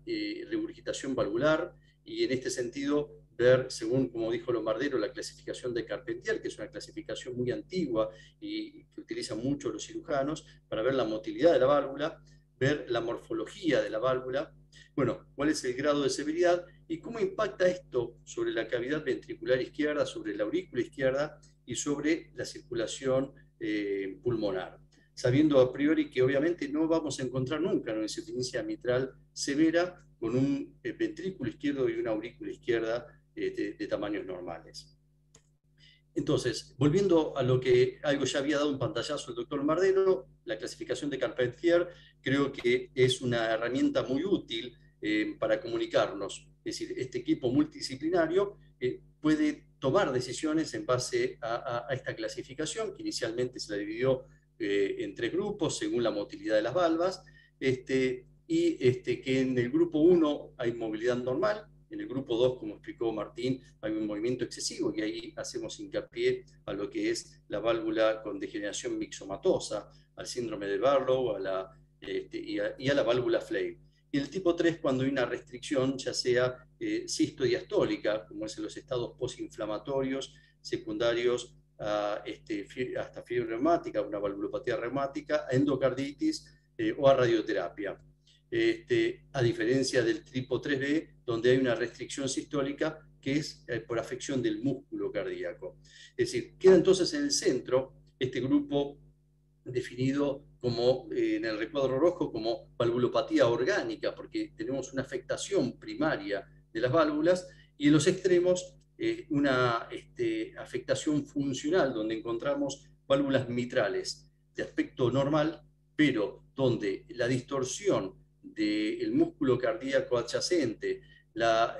regurgitación valvular? Y en este sentido, ver, según como dijo Lombardero, la clasificación de Carpentier, que es una clasificación muy antigua y que utilizan mucho los cirujanos, para ver la motilidad de la válvula, ver la morfología de la válvula, bueno, cuál es el grado de severidad y cómo impacta esto sobre la cavidad ventricular izquierda, sobre la aurícula izquierda y sobre la circulación pulmonar, sabiendo a priori que obviamente no vamos a encontrar nunca una insuficiencia mitral severa con un ventrículo izquierdo y una aurícula izquierda de tamaños normales. Entonces, volviendo a lo que algo ya había dado un pantallazo el doctor Mardero, la clasificación de Carpentier creo que es una herramienta muy útil para comunicarnos. Es decir, este equipo multidisciplinario puede tomar decisiones en base a esta clasificación, que inicialmente se la dividió en 3 grupos según la motilidad de las valvas, que en el grupo 1 hay movilidad normal, en el grupo 2, como explicó Martín, hay un movimiento excesivo y ahí hacemos hincapié a lo que es la válvula con degeneración mixomatosa, al síndrome de Barlow y a la válvula Flay. Y el tipo 3, cuando hay una restricción, ya sea cistodiastólica, como es en los estados posinflamatorios secundarios hasta fiebre reumática, una valvulopatía reumática, a endocarditis o a radioterapia. A diferencia del tipo 3B, donde hay una restricción sistólica que es por afección del músculo cardíaco. Es decir, queda entonces en el centro este grupo definido como, en el recuadro rojo, como valvulopatía orgánica, porque tenemos una afectación primaria de las válvulas, y en los extremos una afectación funcional, donde encontramos válvulas mitrales de aspecto normal, pero donde la distorsión del músculo cardíaco adyacente,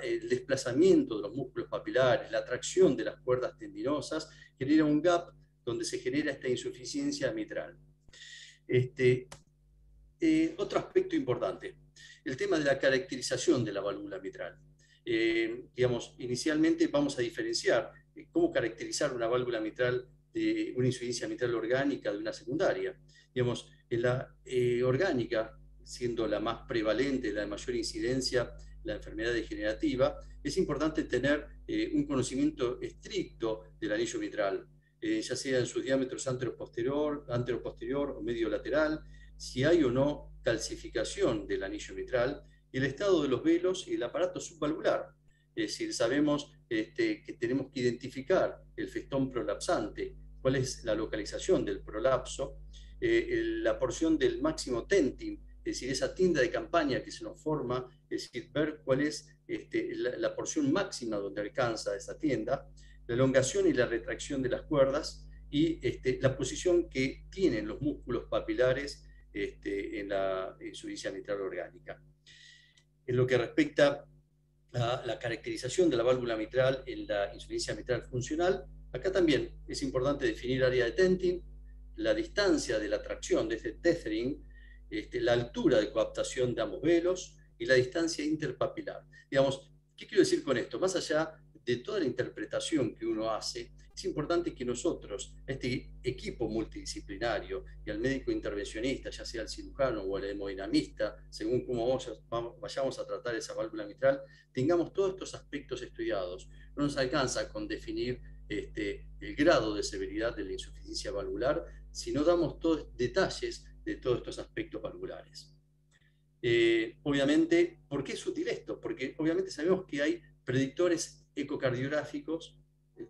el desplazamiento de los músculos papilares, la tracción de las cuerdas tendinosas, genera un gap donde se genera esta insuficiencia mitral. Otro aspecto importante, el tema de la caracterización de la válvula mitral. Digamos, inicialmente vamos a diferenciar cómo caracterizar una válvula mitral de una insuficiencia mitral orgánica de una secundaria. Digamos, en la orgánica, siendo la más prevalente, la de mayor incidencia, la enfermedad degenerativa, es importante tener un conocimiento estricto del anillo mitral, ya sea en sus diámetros anteroposterior o medio lateral, si hay o no calcificación del anillo mitral, y el estado de los velos y el aparato subvalvular. Es decir, sabemos que tenemos que identificar el festón prolapsante, cuál es la localización del prolapso, la porción del máximo tentin, es decir, esa tienda de campaña que se nos forma, es decir, ver cuál es la porción máxima donde alcanza esa tienda, la elongación y la retracción de las cuerdas y la posición que tienen los músculos papilares en la insuficiencia mitral orgánica. En lo que respecta a la caracterización de la válvula mitral en la insuficiencia mitral funcional, acá también es importante definir área de tentin, la distancia de la tracción de este tethering, la altura de coaptación de ambos velos y la distancia interpapilar. Digamos, ¿qué quiero decir con esto? Más allá de toda la interpretación que uno hace, es importante que nosotros, este equipo multidisciplinario y al médico intervencionista, ya sea el cirujano o el hemodinamista, según cómo vayamos a tratar esa válvula mitral, tengamos todos estos aspectos estudiados. No nos alcanza con definir el grado de severidad de la insuficiencia valvular, si no damos todos detalles de todos estos aspectos valvulares. Obviamente, ¿por qué es útil esto? Porque obviamente sabemos que hay predictores ecocardiográficos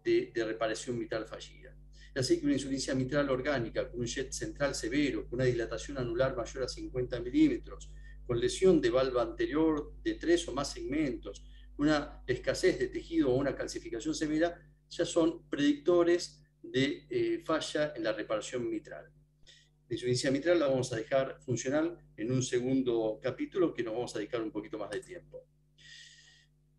de reparación mitral fallida. Así que una insuficiencia mitral orgánica, con un jet central severo, con una dilatación anular mayor a 50 milímetros, con lesión de valva anterior de 3 o más segmentos, una escasez de tejido o una calcificación severa, ya son predictores de falla en la reparación mitral. La insuficiencia mitral la vamos a dejar funcional en un segundo capítulo que nos vamos a dedicar un poquito más de tiempo.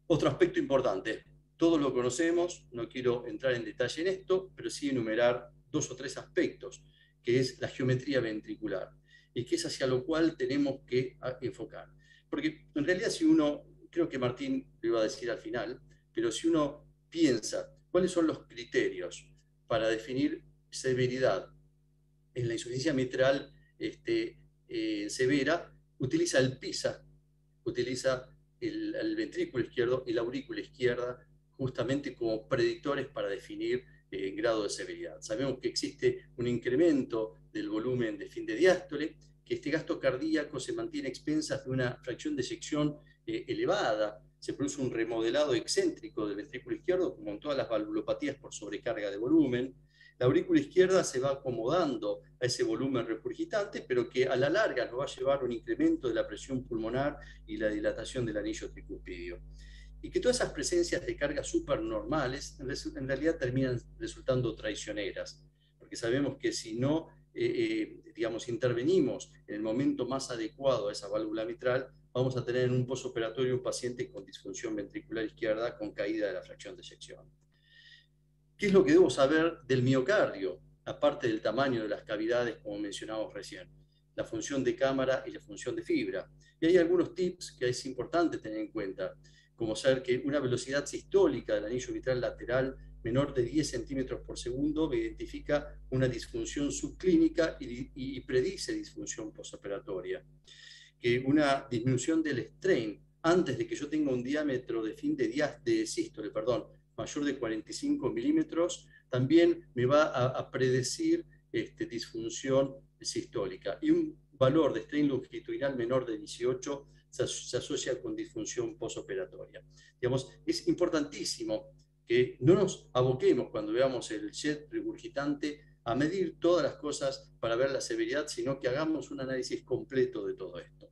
Otro aspecto importante, todos lo conocemos, no quiero entrar en detalle en esto, pero sí enumerar 2 o 3 aspectos, que es la geometría ventricular, y que es hacia lo cual tenemos que enfocar. Porque en realidad si uno, creo que Martín lo iba a decir al final, pero si uno piensa cuáles son los criterios para definir severidad en la insuficiencia mitral severa, utiliza el PISA, utiliza el ventrículo izquierdo y la aurícula izquierda justamente como predictores para definir grado de severidad. Sabemos que existe un incremento del volumen de fin de diástole, que este gasto cardíaco se mantiene a expensas de una fracción de eyección elevada, se produce un remodelado excéntrico del ventrículo izquierdo, como en todas las valvulopatías por sobrecarga de volumen. La aurícula izquierda se va acomodando a ese volumen regurgitante, pero que a la larga nos va a llevar a un incremento de la presión pulmonar y la dilatación del anillo tricuspidio. Y que todas esas presencias de cargas supernormales en realidad terminan resultando traicioneras, porque sabemos que si no digamos, intervenimos en el momento más adecuado a esa válvula mitral, vamos a tener en un postoperatorio un paciente con disfunción ventricular izquierda con caída de la fracción de eyección. ¿Qué es lo que debo saber del miocardio? Aparte del tamaño de las cavidades, como mencionamos recién, la función de cámara y la función de fibra. Y hay algunos tips que es importante tener en cuenta, como saber que una velocidad sistólica del anillo mitral lateral menor de 10 centímetros por segundo identifica una disfunción subclínica y predice disfunción postoperatoria. Que una disminución del strain antes de que yo tenga un diámetro de fin de sístole, mayor de 45 milímetros, también me va a predecir disfunción sistólica. Y un valor de strain longitudinal menor de 18 se asocia con disfunción postoperatoria. Digamos, es importantísimo que no nos aboquemos cuando veamos el jet regurgitante a medir todas las cosas para ver la severidad, sino que hagamos un análisis completo de todo esto.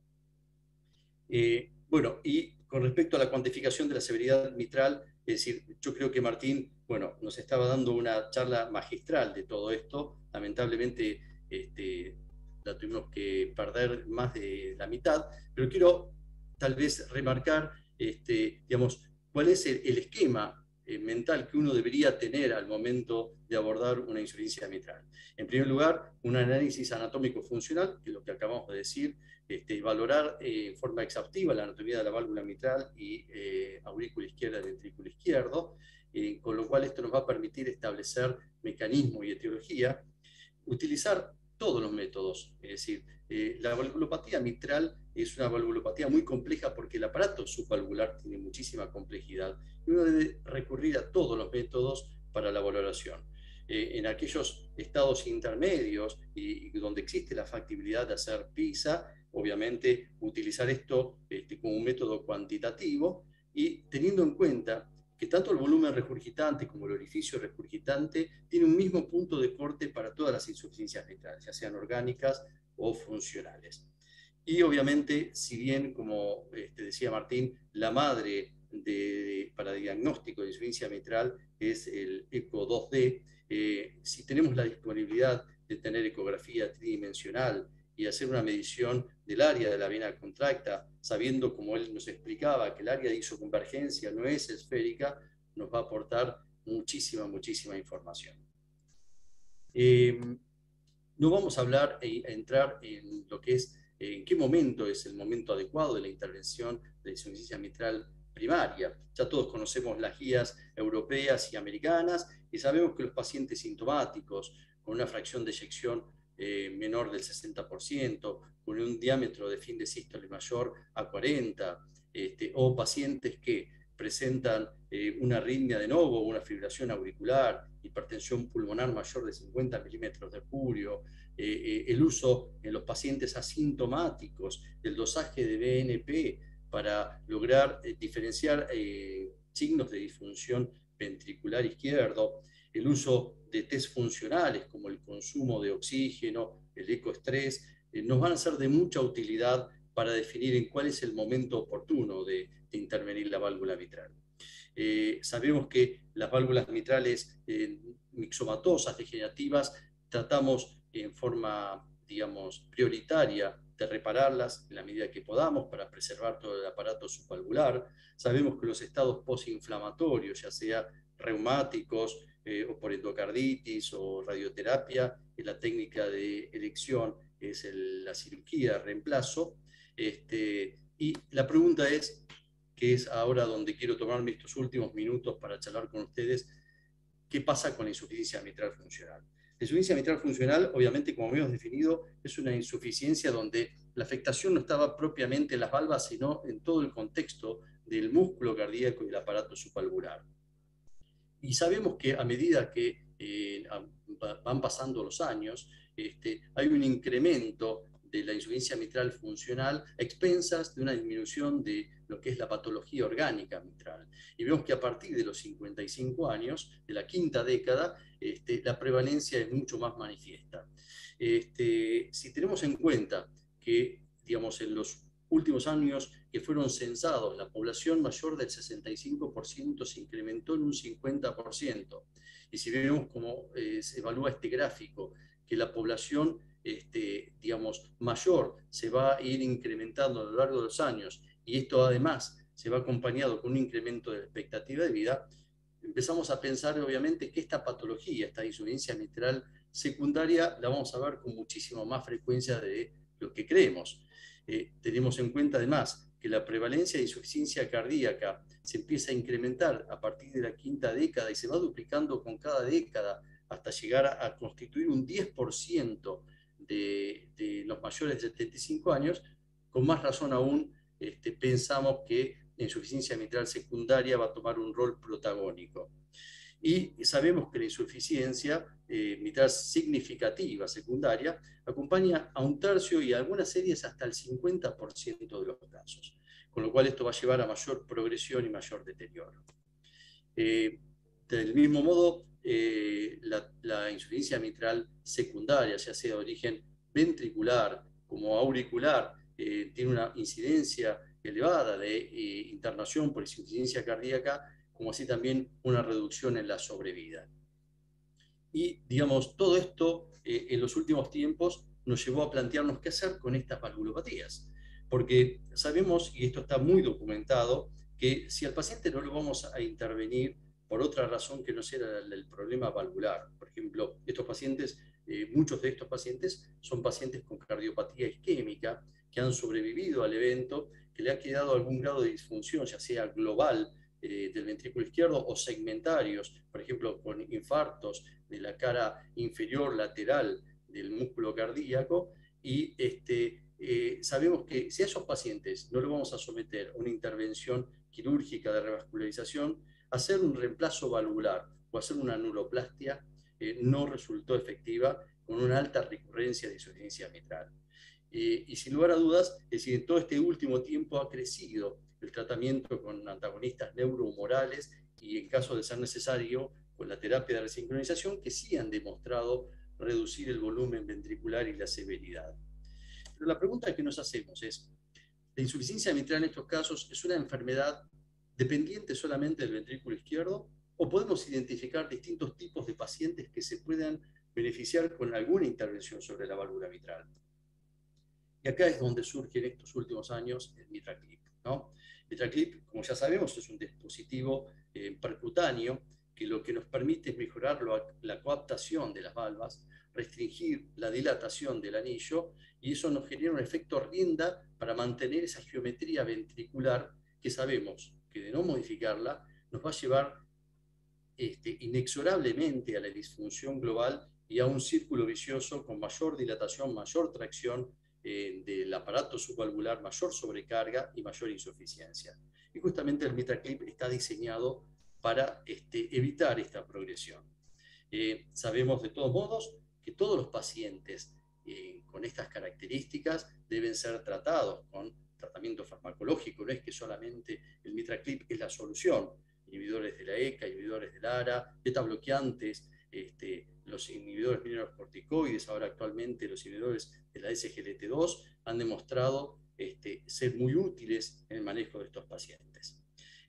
Bueno, y con respecto a la cuantificación de la severidad mitral, es decir, yo creo que Martín, bueno, nos estaba dando una charla magistral de todo esto. Lamentablemente la tuvimos que perder más de la mitad, pero quiero tal vez remarcar, digamos, cuál es el esquema mental que uno debería tener al momento de abordar una insuficiencia mitral. En primer lugar, un análisis anatómico funcional, que es lo que acabamos de decir, valorar en forma exhaustiva la anatomía de la válvula mitral y aurícula izquierda y ventrículo izquierdo, con lo cual esto nos va a permitir establecer mecanismo y etiología, utilizar todos los métodos, es decir, la valvulopatía mitral es una valvulopatía muy compleja porque el aparato subvalvular tiene muchísima complejidad y uno debe recurrir a todos los métodos para la valoración. En aquellos estados intermedios y donde existe la factibilidad de hacer PISA, obviamente utilizar esto como un método cuantitativo y teniendo en cuenta que tanto el volumen regurgitante como el orificio regurgitante tiene un mismo punto de corte para todas las insuficiencias mitrales, ya sean orgánicas o funcionales. Y obviamente, si bien, como decía Martín, la madre para diagnóstico de insuficiencia mitral es el ECO 2D, si tenemos la disponibilidad de tener ecografía tridimensional y hacer una medición del área de la vena contracta, sabiendo, como él nos explicaba, que el área de isoconvergencia no es esférica, nos va a aportar muchísima, muchísima información. No vamos a hablar e entrar en lo que es, en qué momento es el momento adecuado de la intervención de insuficiencia mitral primaria. Ya todos conocemos las guías europeas y americanas y sabemos que los pacientes sintomáticos con una fracción de eyección menor del 60%, con un diámetro de fin de sístole mayor a 40, o pacientes que presentan una arritmia de novo, una fibrilación auricular, hipertensión pulmonar mayor de 50 milímetros de mercurio, el uso en los pacientes asintomáticos del dosaje de BNP para lograr diferenciar signos de disfunción ventricular izquierdo, el uso de test funcionales como el consumo de oxígeno, el ecoestrés, nos van a ser de mucha utilidad para definir en cuál es el momento oportuno de intervenir la válvula mitral. Sabemos que las válvulas mitrales mixomatosas, degenerativas, tratamos en forma, digamos, prioritaria de repararlas en la medida que podamos para preservar todo el aparato subvalvular. Sabemos que los estados postinflamatorios, ya sea reumáticos o por endocarditis o radioterapia, la técnica de elección es la cirugía de reemplazo. Y la pregunta es, que es ahora donde quiero tomarme estos últimos minutos para charlar con ustedes, ¿qué pasa con la insuficiencia mitral funcional? La insuficiencia mitral funcional, obviamente, como hemos definido, es una insuficiencia donde la afectación no estaba propiamente en las valvas, sino en todo el contexto del músculo cardíaco y el aparato subvalvular. Y sabemos que a medida que van pasando los años, hay un incremento de la insuficiencia mitral funcional a expensas de una disminución de lo que es la patología orgánica mitral. Y vemos que a partir de los 55 años, de la quinta década, la prevalencia es mucho más manifiesta. Si tenemos en cuenta que, digamos, en los últimos años que fueron censados, la población mayor del 65% se incrementó en un 50%. Y si vemos cómo se evalúa este gráfico, que la población digamos, mayor se va a ir incrementando a lo largo de los años, y esto además se va acompañado con un incremento de la expectativa de vida, empezamos a pensar obviamente que esta patología, esta insuficiencia mitral secundaria, la vamos a ver con muchísima más frecuencia de lo que creemos. Tenemos en cuenta además que la prevalencia de insuficiencia cardíaca se empieza a incrementar a partir de la quinta década y se va duplicando con cada década hasta llegar a constituir un 10% de los mayores de 75 años. Con más razón aún pensamos que la insuficiencia mitral secundaria va a tomar un rol protagónico. Y sabemos que la insuficiencia mitral significativa secundaria acompaña a un tercio y a algunas series hasta el 50% de los casos, con lo cual esto va a llevar a mayor progresión y mayor deterioro. Del mismo modo, la insuficiencia mitral secundaria, ya sea de origen ventricular como auricular, tiene una incidencia elevada de internación por insuficiencia cardíaca, como así también una reducción en la sobrevida. Y, digamos, todo esto en los últimos tiempos nos llevó a plantearnos qué hacer con estas valvulopatías. Porque sabemos, y esto está muy documentado, que si al paciente no lo vamos a intervenir por otra razón que no sea el problema valvular, por ejemplo, estos pacientes, muchos de estos pacientes son pacientes con cardiopatía isquémica, que han sobrevivido al evento, que le ha quedado algún grado de disfunción, ya sea global, del ventrículo izquierdo o segmentarios, por ejemplo, con infartos de la cara inferior lateral del músculo cardíaco, y sabemos que si a esos pacientes no los vamos a someter a una intervención quirúrgica de revascularización, hacer un reemplazo valvular o hacer una neuroplastia no resultó efectiva, con una alta recurrencia de insuficiencia mitral. Y sin lugar a dudas, es decir, en todo este último tiempo ha crecido el tratamiento con antagonistas neurohumorales y, en caso de ser necesario, con la terapia de resincronización, que sí han demostrado reducir el volumen ventricular y la severidad. Pero la pregunta que nos hacemos es, ¿la insuficiencia mitral en estos casos es una enfermedad dependiente solamente del ventrículo izquierdo, o podemos identificar distintos tipos de pacientes que se puedan beneficiar con alguna intervención sobre la válvula mitral? Y acá es donde surge en estos últimos años el MitraClip, ¿no? MitraClip, como ya sabemos, es un dispositivo percutáneo que lo que nos permite es mejorar la coaptación de las valvas, restringir la dilatación del anillo, y eso nos genera un efecto rienda para mantener esa geometría ventricular que sabemos que, de no modificarla, nos va a llevar inexorablemente a la disfunción global y a un círculo vicioso con mayor dilatación, mayor tracción del aparato subvalvular, mayor sobrecarga y mayor insuficiencia. Y justamente el MitraClip está diseñado para evitar esta progresión. Sabemos de todos modos que todos los pacientes con estas características deben ser tratados con tratamiento farmacológico. No es que solamente el MitraClip es la solución. inhibidores de la ECA, inhibidores del ARA, beta bloqueantes, los inhibidores mineralocorticoides, ahora actualmente los inhibidores de la SGLT2, han demostrado ser muy útiles en el manejo de estos pacientes.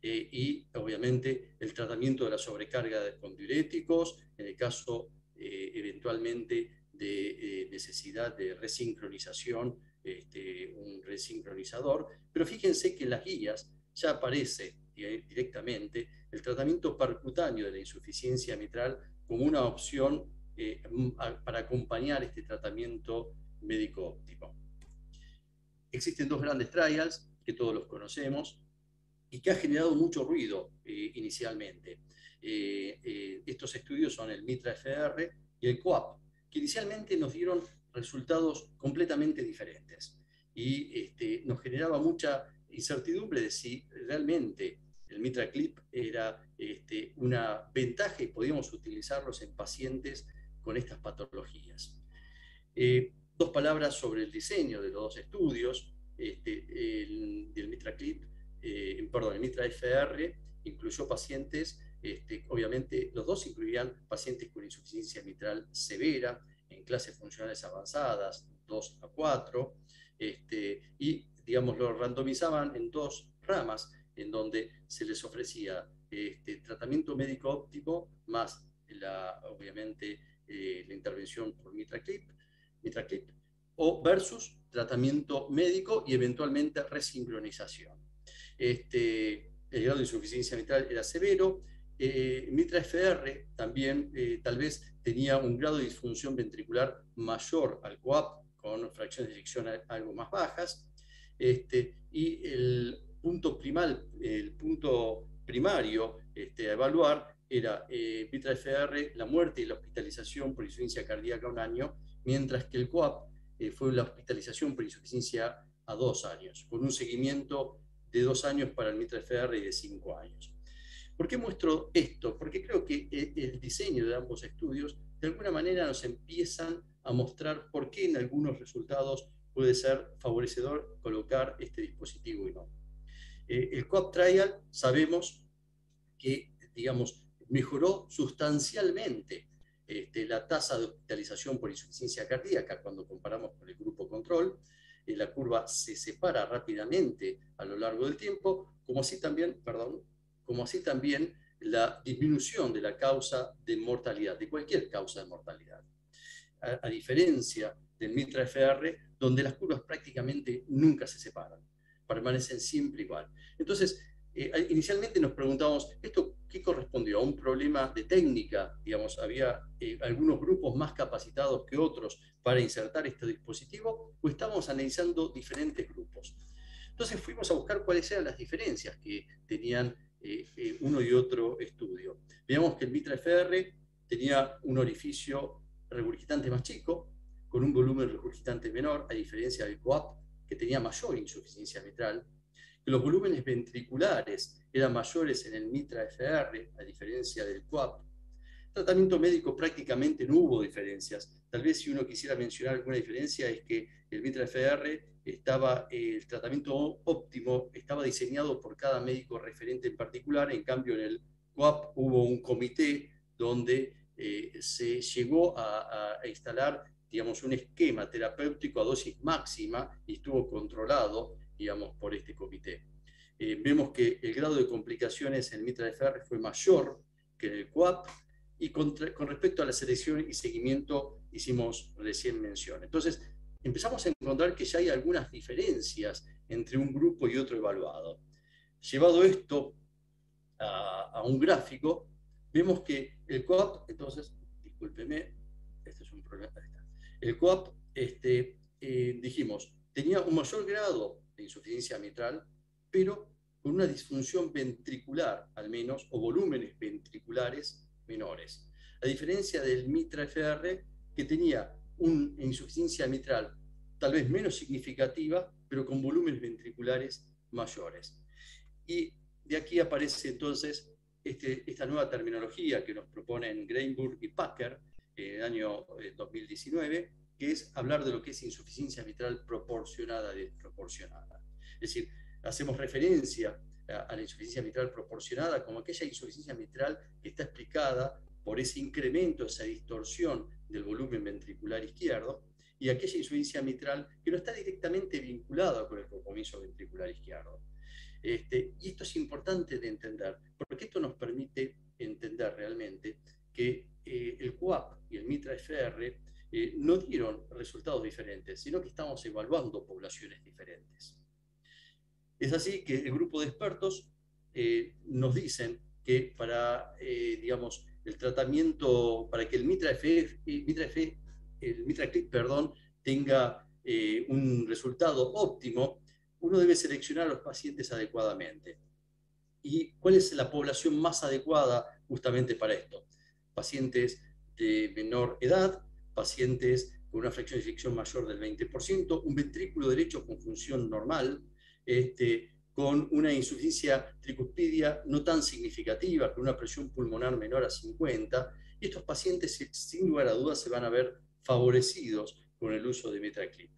Y obviamente el tratamiento de la sobrecarga con diuréticos, en el caso eventualmente de necesidad de resincronización, un resincronizador, pero fíjense que en las guías ya aparece directamente el tratamiento percutáneo de la insuficiencia mitral como una opción para acompañar este tratamiento médico óptimo. Existen dos grandes trials, que todos los conocemos, y que ha generado mucho ruido inicialmente. Estos estudios son el MITRA-FR y el COAP, que inicialmente nos dieron resultados completamente diferentes. Y nos generaba mucha incertidumbre de si realmente el MITRA-CLIP era una ventaja y podíamos utilizarlos en pacientes con estas patologías. Dos palabras sobre el diseño de los dos estudios. El MITRA-CLIP, el MITRA-FR incluyó pacientes, obviamente los dos incluían pacientes con insuficiencia mitral severa en clases funcionales avanzadas, 2 a 4, y digamos lo randomizaban en dos ramas, en donde se les ofrecía tratamiento médico óptimo más obviamente la intervención por MITRA-CLIP, o versus tratamiento médico y eventualmente resincronización. El grado de insuficiencia mitral era severo. MITRA-FR también tal vez tenía un grado de disfunción ventricular mayor al COAP, con fracciones de eyección algo más bajas. Y el punto primario a evaluar era MITRA-FR, la muerte y la hospitalización por insuficiencia cardíaca a 1 año, mientras que el COAP fue la hospitalización por insuficiencia a 2 años, con un seguimiento de 2 años para el MITRA-FR y de 5 años. ¿Por qué muestro esto? Porque creo que el diseño de ambos estudios de alguna manera nos empiezan a mostrar por qué en algunos resultados puede ser favorecedor colocar este dispositivo y no. El COAP Trial sabemos que, digamos, mejoró sustancialmente la tasa de hospitalización por insuficiencia cardíaca cuando comparamos con el grupo control. La curva se separa rápidamente a lo largo del tiempo, como así también la disminución de la causa de mortalidad, de cualquier causa de mortalidad. A diferencia del MITRA-FR, donde las curvas prácticamente nunca se separan, permanecen siempre igual. Entonces, inicialmente nos preguntábamos, ¿esto qué correspondió? ¿A un problema de técnica? Digamos, había algunos grupos más capacitados que otros para insertar este dispositivo, o estábamos analizando diferentes grupos. Entonces fuimos a buscar cuáles eran las diferencias que tenían uno y otro estudio. Veamos que el MITRA-FR tenía un orificio regurgitante más chico, con un volumen regurgitante menor, a diferencia del COAP, que tenía mayor insuficiencia mitral, que los volúmenes ventriculares eran mayores en el MITRA-FR, a diferencia del COAP. Tratamiento médico prácticamente no hubo diferencias. Tal vez si uno quisiera mencionar alguna diferencia es que el MITRA-FR el tratamiento óptimo estaba diseñado por cada médico referente en particular, en cambio en el COAP hubo un comité donde se llegó a instalar, digamos, un esquema terapéutico a dosis máxima y estuvo controlado, digamos, por este comité. Vemos que el grado de complicaciones en el MITRA-FR fue mayor que en el COAP, y con respecto a la selección y seguimiento hicimos recién mención. Entonces, empezamos a encontrar que ya hay algunas diferencias entre un grupo y otro evaluado. Llevado esto a un gráfico, vemos que el COAP, entonces, discúlpeme, este es un problema, ahí está. El COAP, dijimos, tenía un mayor grado de insuficiencia mitral, pero con una disfunción ventricular, al menos, o volúmenes ventriculares menores. A diferencia del MITRA-FR, que tenía una insuficiencia mitral tal vez menos significativa, pero con volúmenes ventriculares mayores. Y de aquí aparece entonces esta nueva terminología que nos proponen Greenberg y Packer en el año 2019, que es hablar de lo que es insuficiencia mitral proporcionada y desproporcionada. Es decir, hacemos referencia a la insuficiencia mitral proporcionada como aquella insuficiencia mitral que está explicada por ese incremento, esa distorsión del volumen ventricular izquierdo, y aquella insuficiencia mitral que no está directamente vinculada con el compromiso ventricular izquierdo. Y esto es importante de entender, porque esto nos permite entender realmente que el CUAP y el MITRA-FR no dieron resultados diferentes, sino que estamos evaluando poblaciones diferentes. Es así que el grupo de expertos nos dicen que para, digamos, el tratamiento, para que el MITRA-CLIP, tenga un resultado óptimo, uno debe seleccionar a los pacientes adecuadamente. ¿Y cuál es la población más adecuada justamente para esto? Pacientes de menor edad, pacientes con una fracción de eyección mayor del 20%, un ventrículo derecho con función normal, con una insuficiencia tricuspidia no tan significativa, con una presión pulmonar menor a 50, y estos pacientes sin lugar a dudas se van a ver favorecidos con el uso de MITRA-CLIP.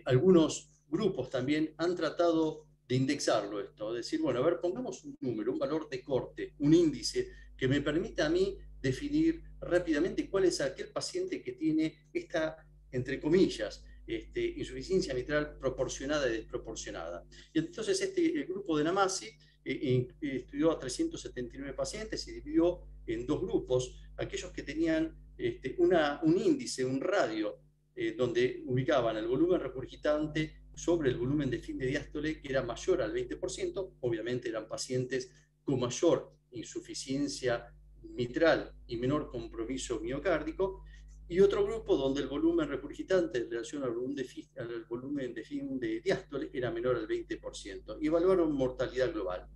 Algunos grupos también han tratado de indexarlo esto, decir, bueno, a ver, pongamos un número, un valor de corte, un índice que me permita a mí definir rápidamente cuál es aquel paciente que tiene esta, entre comillas, insuficiencia mitral proporcionada y desproporcionada. Y entonces el grupo de Namasi estudió a 379 pacientes y dividió en dos grupos, aquellos que tenían un índice, un radio, donde ubicaban el volumen regurgitante sobre el volumen de fin de diástole, que era mayor al 20%, obviamente eran pacientes con mayor insuficiencia mitral y menor compromiso miocárdico, y otro grupo donde el volumen regurgitante en relación al volumen de fin de diástole era menor al 20%, y evaluaron mortalidad global.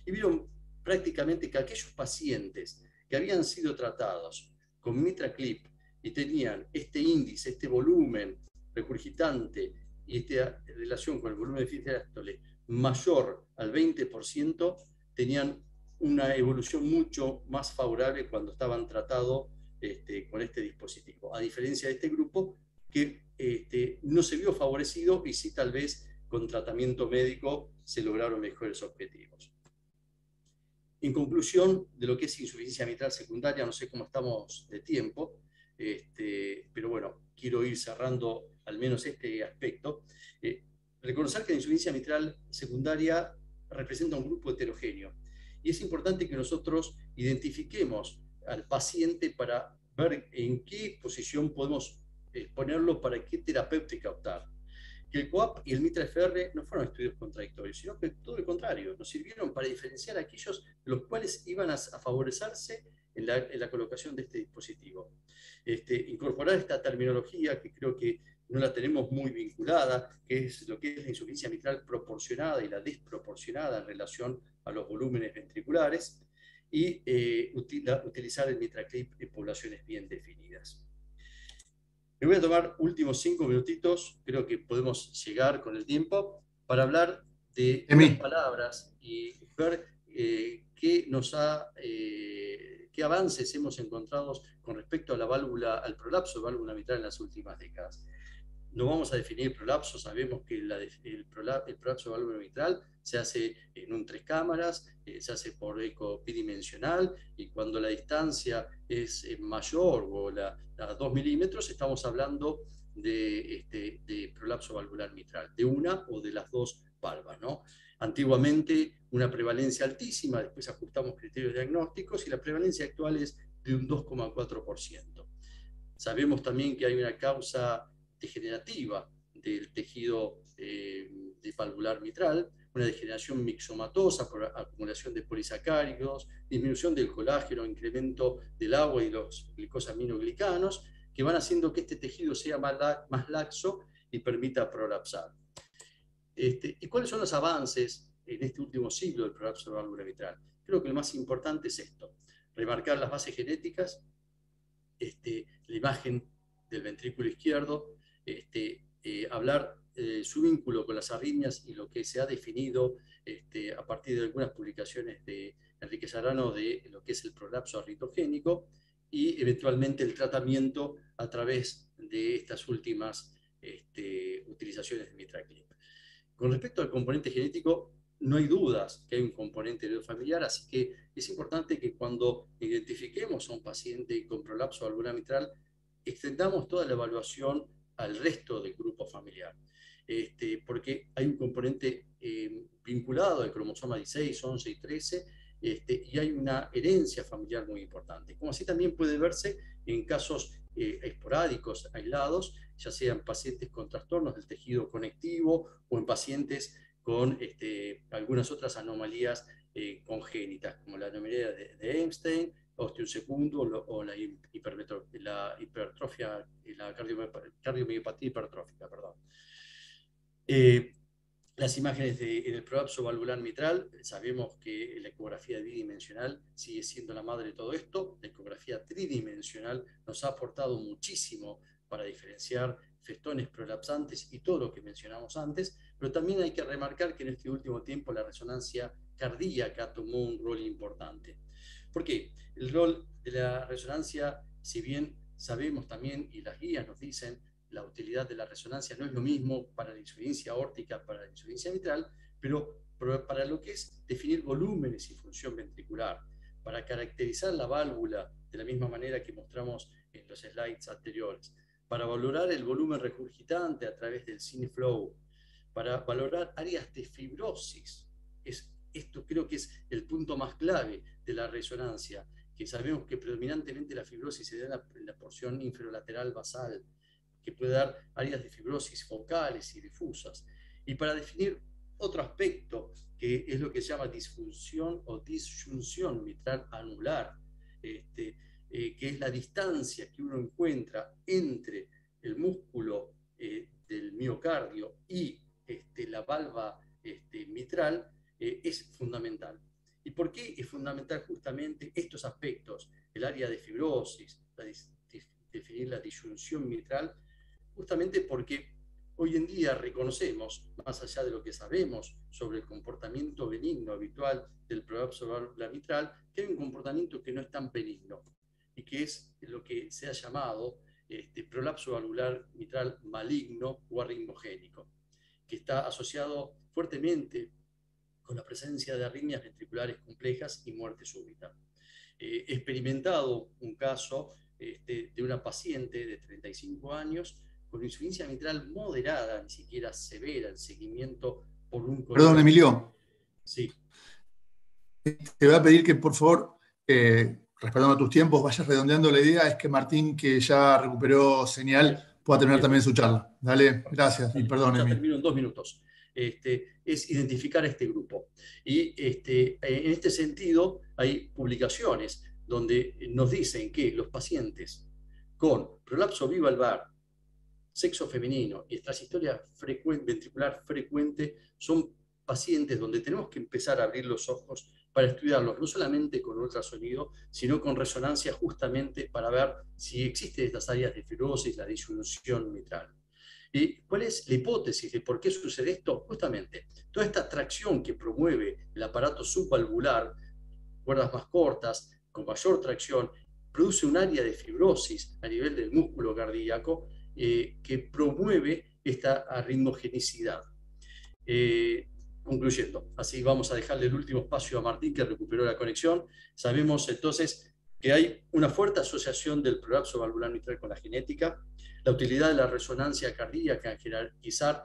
Y vieron prácticamente que aquellos pacientes que habían sido tratados con MITRA-CLIP y tenían este índice, este volumen regurgitante y esta relación con el volumen de fin de diástole mayor al 20%, tenían una evolución mucho más favorable cuando estaban tratados con este dispositivo, a diferencia de este grupo que no se vio favorecido y sí tal vez con tratamiento médico se lograron mejores objetivos. En conclusión de lo que es insuficiencia mitral secundaria, no sé cómo estamos de tiempo, pero bueno, quiero ir cerrando al menos este aspecto. Reconocer que la insuficiencia mitral secundaria representa un grupo heterogéneo y es importante que nosotros identifiquemos al paciente para ver en qué posición podemos ponerlo para qué terapéutica optar. Que el CUAP y el MITRA-FR no fueron estudios contradictorios, sino que todo lo contrario, nos sirvieron para diferenciar a aquellos los cuales iban a favorecerse en la colocación de este dispositivo. Incorporar esta terminología que creo que no la tenemos muy vinculada, que es lo que es la insuficiencia mitral proporcionada y la desproporcionada en relación a los volúmenes ventriculares, y utilizar el MITRA-CLIP en poblaciones bien definidas. Me voy a tomar últimos 5 minutitos, creo que podemos llegar con el tiempo, para hablar de unas palabras y ver qué avances hemos encontrado con respecto a la válvula, al prolapso de válvula mitral en las últimas décadas. No vamos a definir prolapso, sabemos que el prolapso de válvula mitral se hace en un 3 cámaras, se hace por eco bidimensional, y cuando la distancia es mayor o a 2 milímetros, estamos hablando de prolapso valvular mitral, de una o de las dos valvas, ¿no? Antiguamente una prevalencia altísima, después ajustamos criterios diagnósticos y la prevalencia actual es de un 2,4%. Sabemos también que hay una causa degenerativa del tejido valvular mitral, una degeneración mixomatosa por acumulación de polisacáridos, disminución del colágeno, incremento del agua y los glicosaminoglicanos, que van haciendo que este tejido sea más laxo y permita prolapsar. ¿Y cuáles son los avances en este último siglo del prolapso de válvula mitral? Creo que lo más importante es esto: remarcar las bases genéticas, la imagen del ventrículo izquierdo, hablar su vínculo con las arritmias y lo que se ha definido a partir de algunas publicaciones de Enrique Sarano de lo que es el prolapso arritmogénico, y eventualmente el tratamiento a través de estas últimas utilizaciones de MITRA-CLIP. Con respecto al componente genético, no hay dudas que hay un componente heredofamiliar, así que es importante que cuando identifiquemos a un paciente con prolapso valvular mitral, extendamos toda la evaluación al resto del grupo familiar. Porque hay un componente vinculado al cromosoma 16, 11 y 13, y hay una herencia familiar muy importante. Como así también puede verse en casos esporádicos, aislados, ya sean pacientes con trastornos del tejido conectivo o en pacientes con algunas otras anomalías congénitas, como la anomalía de Einstein, osteo segundo o la hipertrofia, la cardiomiopatía hipertrófica, perdón. Las imágenes en el prolapso valvular mitral, sabemos que la ecografía bidimensional sigue siendo la madre de todo esto. La ecografía tridimensional nos ha aportado muchísimo para diferenciar festones prolapsantes y todo lo que mencionamos antes, pero también hay que remarcar que en este último tiempo la resonancia cardíaca tomó un rol importante. ¿Por qué? El rol de la resonancia, si bien sabemos también, y las guías nos dicen, la utilidad de la resonancia no es lo mismo para la insuficiencia aórtica, para la insuficiencia mitral, pero para lo que es definir volúmenes y función ventricular, para caracterizar la válvula de la misma manera que mostramos en los slides anteriores, para valorar el volumen regurgitante a través del CineFlow, para valorar áreas de fibrosis. Esto creo que es el punto más clave de la resonancia, que sabemos que predominantemente la fibrosis se da en la porción inferolateral basal, que puede dar áreas de fibrosis focales y difusas. Y para definir otro aspecto, que es lo que se llama disfunción o disyunción mitral anular, que es la distancia que uno encuentra entre el músculo del miocardio y la valva mitral, es fundamental. ¿Y por qué es fundamental justamente estos aspectos? El área de fibrosis, definir la disyunción mitral, justamente porque hoy en día reconocemos, más allá de lo que sabemos sobre el comportamiento benigno habitual del prolapso valvular mitral, que hay un comportamiento que no es tan benigno y que es lo que se ha llamado prolapso valvular mitral maligno o arritmogénico, que está asociado fuertemente con la presencia de arritmias ventriculares complejas y muerte súbita. He experimentado un caso de una paciente de 35 años con insuficiencia mitral moderada, ni siquiera severa, el seguimiento por un colega. Perdón, Emilio. Sí. Te voy a pedir que, por favor, respetando tus tiempos, vayas redondeando la idea. Es que Martín, que ya recuperó señal, pueda terminar también su charla. Dale, gracias. Y perdón, ya Emilio. termino en 2 minutos. Es identificar este grupo. Y en este sentido hay publicaciones donde nos dicen que los pacientes con prolapso bivalvar, sexo femenino y extrasistolia ventricular frecuente son pacientes donde tenemos que empezar a abrir los ojos para estudiarlos, no solamente con ultrasonido, sino con resonancia justamente para ver si existen estas áreas de fibrosis, la disyunción mitral. ¿Y cuál es la hipótesis de por qué sucede esto? Justamente, toda esta tracción que promueve el aparato subvalvular, cuerdas más cortas, con mayor tracción, produce un área de fibrosis a nivel del músculo cardíaco que promueve esta arritmogenicidad. Concluyendo, así vamos a dejarle el último espacio a Martín, que recuperó la conexión. Sabemos entonces que hay una fuerte asociación del prolapso valvular mitral con la genética, la utilidad de la resonancia cardíaca en jerarquizar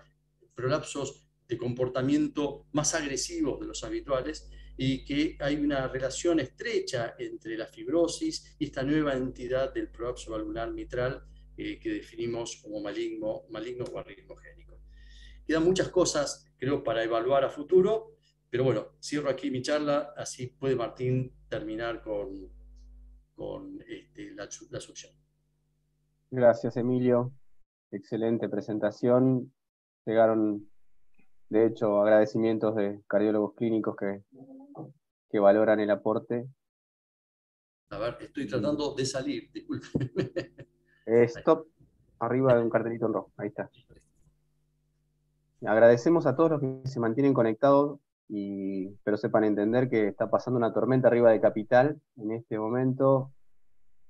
prolapsos de comportamiento más agresivos de los habituales, y que hay una relación estrecha entre la fibrosis y esta nueva entidad del prolapso valvular mitral que definimos como maligno o arritmogénico. Quedan muchas cosas, creo, para evaluar a futuro, pero bueno, cierro aquí mi charla, así puede Martín terminar con la succión. Gracias, Emilio. Excelente presentación. Llegaron, de hecho, agradecimientos de cardiólogos clínicos que valoran el aporte. A ver, estoy tratando de salir, disculpen. Stop, arriba de un cartelito en rojo. Ahí está. Agradecemos a todos los que se mantienen conectados, pero sepan entender que está pasando una tormenta arriba de Capital en este momento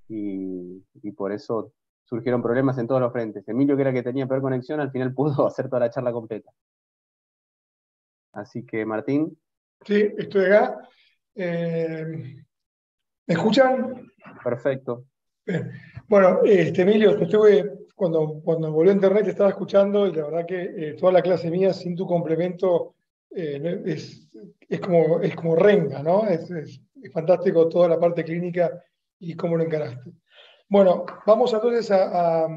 y por eso surgieron problemas en todos los frentes. Emilio, que era que tenía peor conexión, al final pudo hacer toda la charla completa. Así que, Martín. Sí, estoy acá. ¿Me escuchan? Perfecto. Bien. Bueno, Emilio, cuando volvió a internet te estaba escuchando y la verdad que toda la clase mía sin tu complemento es como renga, ¿no? Es fantástico toda la parte clínica y cómo lo encaraste. Bueno, vamos entonces a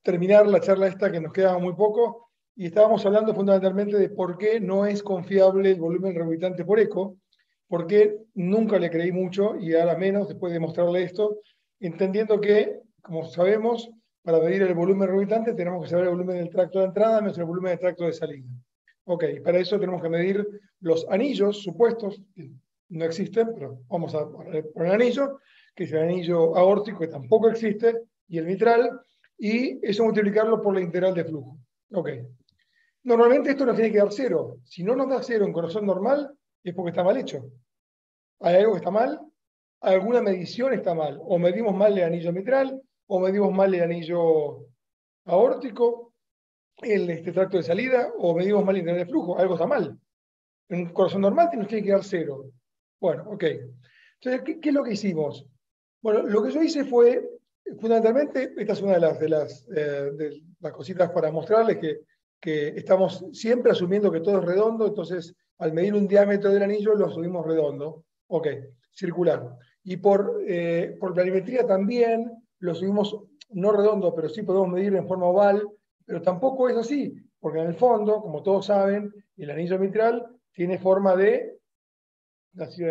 terminar la charla esta que nos queda muy poco y estábamos hablando fundamentalmente de por qué no es confiable el volumen rehabilitante por eco, porque nunca le creí mucho y ahora menos después de mostrarle esto, entendiendo que, como sabemos, para medir el volumen rehabilitante tenemos que saber el volumen del tracto de entrada menos el volumen del tracto de salida. Ok, para eso tenemos que medir los anillos supuestos, que no existen, pero vamos a poner anillo, que es el anillo aórtico, que tampoco existe, y el mitral, y eso multiplicarlo por la integral de flujo. Ok. Normalmente esto nos tiene que dar 0. Si no nos da 0 en corazón normal, es porque está mal hecho. Hay algo que está mal, alguna medición está mal. O medimos mal el anillo mitral, o medimos mal el anillo aórtico, el tracto de salida, o medimos mal el integral de flujo. Algo está mal. En un corazón normal nos tiene que dar 0. Bueno, ok. Entonces, ¿qué es lo que hicimos? Bueno, lo que yo hice fue, fundamentalmente, esta es una de las cositas para mostrarles que estamos siempre asumiendo que todo es redondo, entonces al medir un diámetro del anillo lo asumimos redondo. Ok, circular. Y por planimetría también lo subimos no redondo, pero sí podemos medir en forma oval, pero tampoco es así, porque en el fondo, como todos saben, el anillo mitral tiene forma de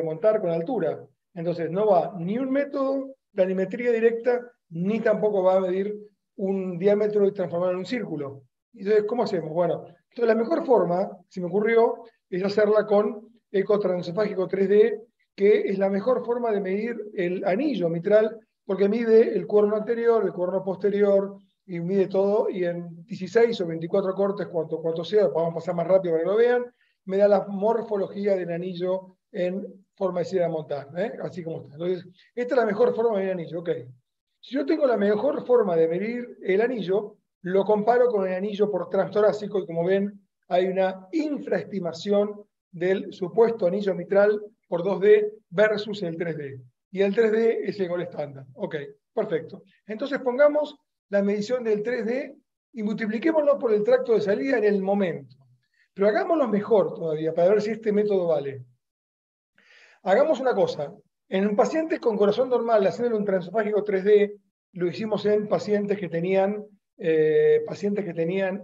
montar con altura. Entonces no va ni un método, planimetría directa, ni tampoco va a medir un diámetro y transformarlo en un círculo. Entonces, ¿cómo hacemos? Bueno, entonces la mejor forma, se me ocurrió, es hacerla con eco transesofágico 3D, que es la mejor forma de medir el anillo mitral, porque mide el cuerno anterior, el cuerno posterior, y mide todo, y en 16 o 24 cortes, cuanto sea, vamos a pasar más rápido para que lo vean, me da la morfología del anillo en forma de silla de montar, así como está. Entonces, esta es la mejor forma de medir el anillo, ok. Si yo tengo la mejor forma de medir el anillo, lo comparo con el anillo por transtorácico y como ven, hay una infraestimación del supuesto anillo mitral por 2D versus el 3D. Y el 3D es el gol estándar. Ok, perfecto. Entonces pongamos la medición del 3D y multipliquémoslo por el tracto de salida en el momento. Pero hagámoslo mejor todavía para ver si este método vale. Hagamos una cosa. En un paciente con corazón normal, haciendo un transesofágico 3D, lo hicimos en pacientes que tenían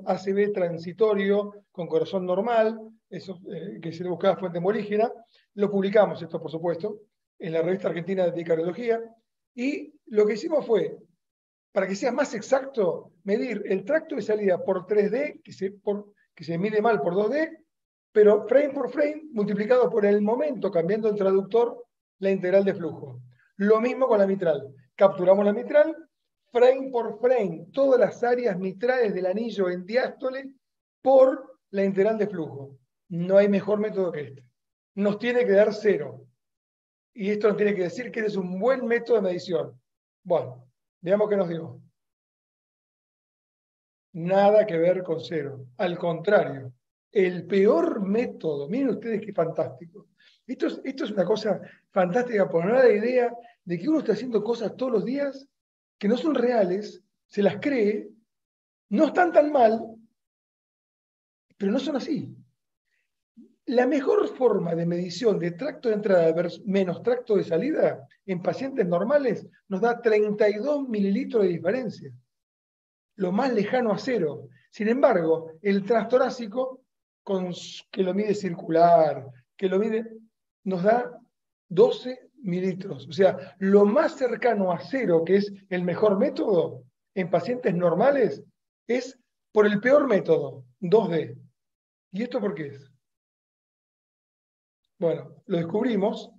ACV transitorio con corazón normal, eso, que se le buscaba fuente hemorrígena. Lo publicamos esto, por supuesto, en la revista argentina de cardiología. Y lo que hicimos fue, para que sea más exacto, medir el tracto de salida por 3D, que se mide mal por 2D, pero frame por frame multiplicado por el momento, cambiando el traductor, la integral de flujo. Lo mismo con la mitral. Capturamos la mitral, frame por frame, todas las áreas mitrales del anillo en diástole por la integral de flujo. No hay mejor método que este. Nos tiene que dar 0. Y esto nos tiene que decir que es un buen método de medición. Bueno, veamos qué nos dio. Nada que ver con 0. Al contrario. El peor método, miren ustedes qué fantástico. Esto es una cosa fantástica, por no dar la idea de que uno está haciendo cosas todos los días que no son reales, se las cree, no están tan mal, pero no son así. La mejor forma de medición de tracto de entrada menos tracto de salida en pacientes normales nos da 32 mililitros de diferencia. Lo más lejano a 0. Sin embargo, el transtorácico, que lo mide circular, que lo mide, nos da 12 mililitros. O sea, lo más cercano a 0, que es el mejor método en pacientes normales, es por el peor método, 2D. ¿Y esto por qué es? Bueno, lo descubrimos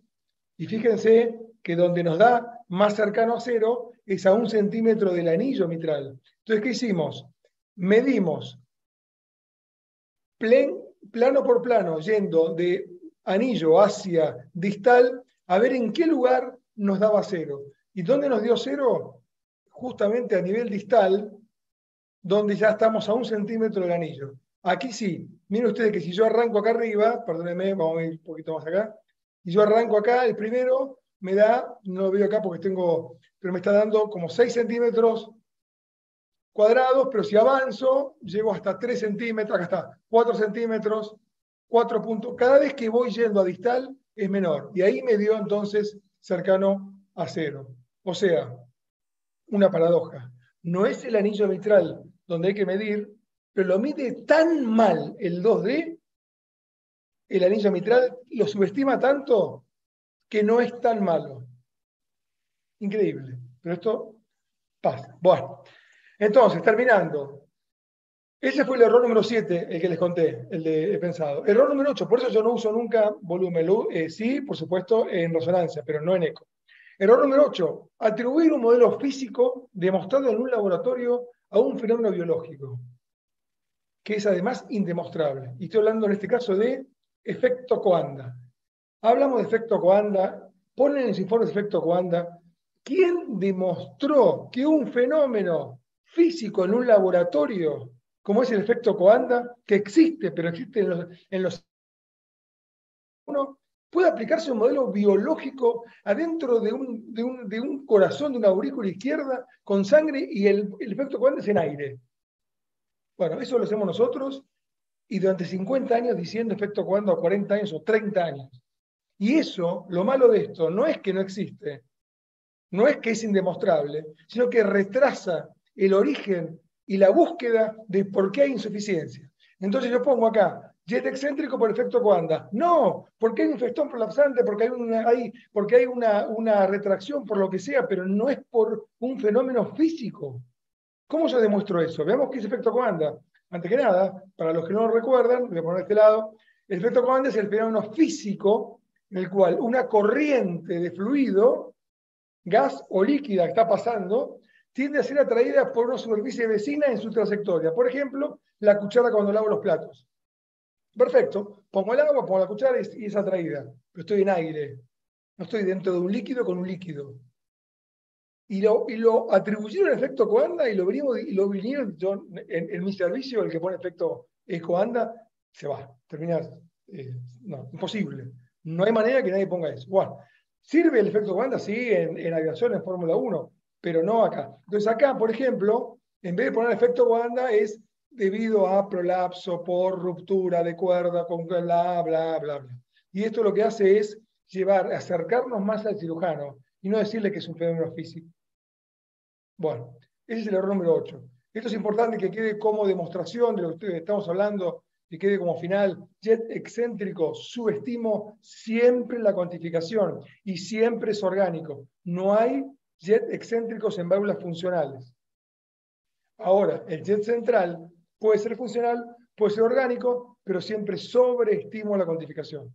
y fíjense que donde nos da más cercano a 0 es a 1 centímetro del anillo mitral. Entonces, ¿qué hicimos? Medimos plano por plano, yendo de anillo hacia distal, a ver en qué lugar nos daba 0. ¿Y dónde nos dio 0? Justamente a nivel distal, donde ya estamos a 1 centímetro del anillo. Aquí sí, miren ustedes que si yo arranco acá arriba, perdónenme, vamos a ir un poquito más acá, y yo arranco acá, el primero me da, no lo veo acá porque tengo, pero me está dando como 6 centímetros cuadrados, pero si avanzo, llego hasta 3 centímetros, acá está, 4 centímetros, 4 puntos. Cada vez que voy yendo a distal es menor. Y ahí me dio entonces cercano a 0. O sea, una paradoja. No es el anillo mitral donde hay que medir, pero lo mide tan mal el 2D, el anillo mitral lo subestima tanto que no es tan malo. Increíble. Pero esto pasa. Bueno, entonces, terminando. Ese fue el error número 7, el que les conté, el de he pensado. Error número 8, por eso yo no uso nunca volumen. Sí, por supuesto, en resonancia, pero no en eco. Error número 8, atribuir un modelo físico demostrado en un laboratorio a un fenómeno biológico, que es además indemostrable. Y estoy hablando en este caso de efecto Coanda. Hablamos de efecto Coanda, ponen en su informe de efecto Coanda. ¿Quién demostró que un fenómeno físico en un laboratorio, como es el efecto Coanda, que existe, pero existe en los uno, puede aplicarse un modelo biológico adentro de un corazón, de una aurícula izquierda, con sangre, y el efecto Coanda es en aire? Bueno, eso lo hacemos nosotros, y durante 50 años diciendo efecto Coanda, o 40 años, o 30 años. Y eso, lo malo de esto, no es que no existe, no es que es indemostrable, sino que retrasa el origen y la búsqueda de por qué hay insuficiencia. Entonces yo pongo acá, jet excéntrico por efecto Coanda. No, porque hay un festón prolapsante, porque hay una retracción, por lo que sea, pero no es por un fenómeno físico. ¿Cómo yo demuestro eso? Veamos qué es efecto Coanda. Antes que nada, para los que no lo recuerdan, voy a poner este lado, el efecto Coanda es el fenómeno físico en el cual una corriente de fluido, gas o líquida que está pasando, tiende a ser atraída por una superficie vecina en su trayectoria. Por ejemplo, la cuchara cuando lavo los platos. Perfecto, pongo el agua, pongo la cuchara y es atraída. Pero estoy en aire, no estoy dentro de un líquido con un líquido. Y lo atribuyeron al efecto Coanda y lo vinieron yo, en mi servicio, el que pone efecto Coanda, se va, termina, no, imposible. No hay manera que nadie ponga eso. Bueno, ¿sirve el efecto Coanda? Sí, en aviación, en Fórmula 1, pero no acá. Entonces acá, por ejemplo, en vez de poner efecto Coanda, es debido a prolapso por ruptura de cuerda con bla, bla, bla, bla. Y esto lo que hace es acercarnos más al cirujano y no decirle que es un fenómeno físico. Bueno, ese es el error número 8. Esto es importante que quede como demostración de lo que estamos hablando, que quede como final. Jet excéntrico, subestimo siempre la cuantificación y siempre es orgánico. No hay jet excéntricos en válvulas funcionales. Ahora, el jet central puede ser funcional, puede ser orgánico, pero siempre sobreestimo la cuantificación.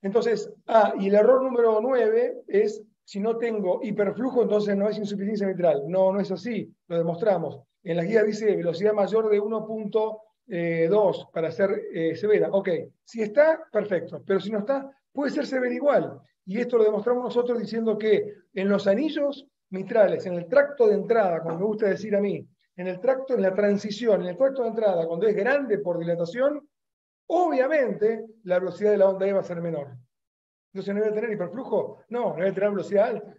Entonces, y el error número 9 es, si no tengo hiperflujo, entonces no es insuficiencia mitral. No, no es así, lo demostramos. En la guía dice velocidad mayor de 1.2 para ser severa. Ok, si está, perfecto, pero si no está, puede ser severa igual. Y esto lo demostramos nosotros diciendo que en los anillos mitrales, en el tracto de entrada, como me gusta decir a mí, en la transición, en el tracto de entrada, cuando es grande por dilatación, obviamente la velocidad de la onda E va a ser menor. Entonces, ¿no debe tener hiperflujo? No, debe tener velocidad alta.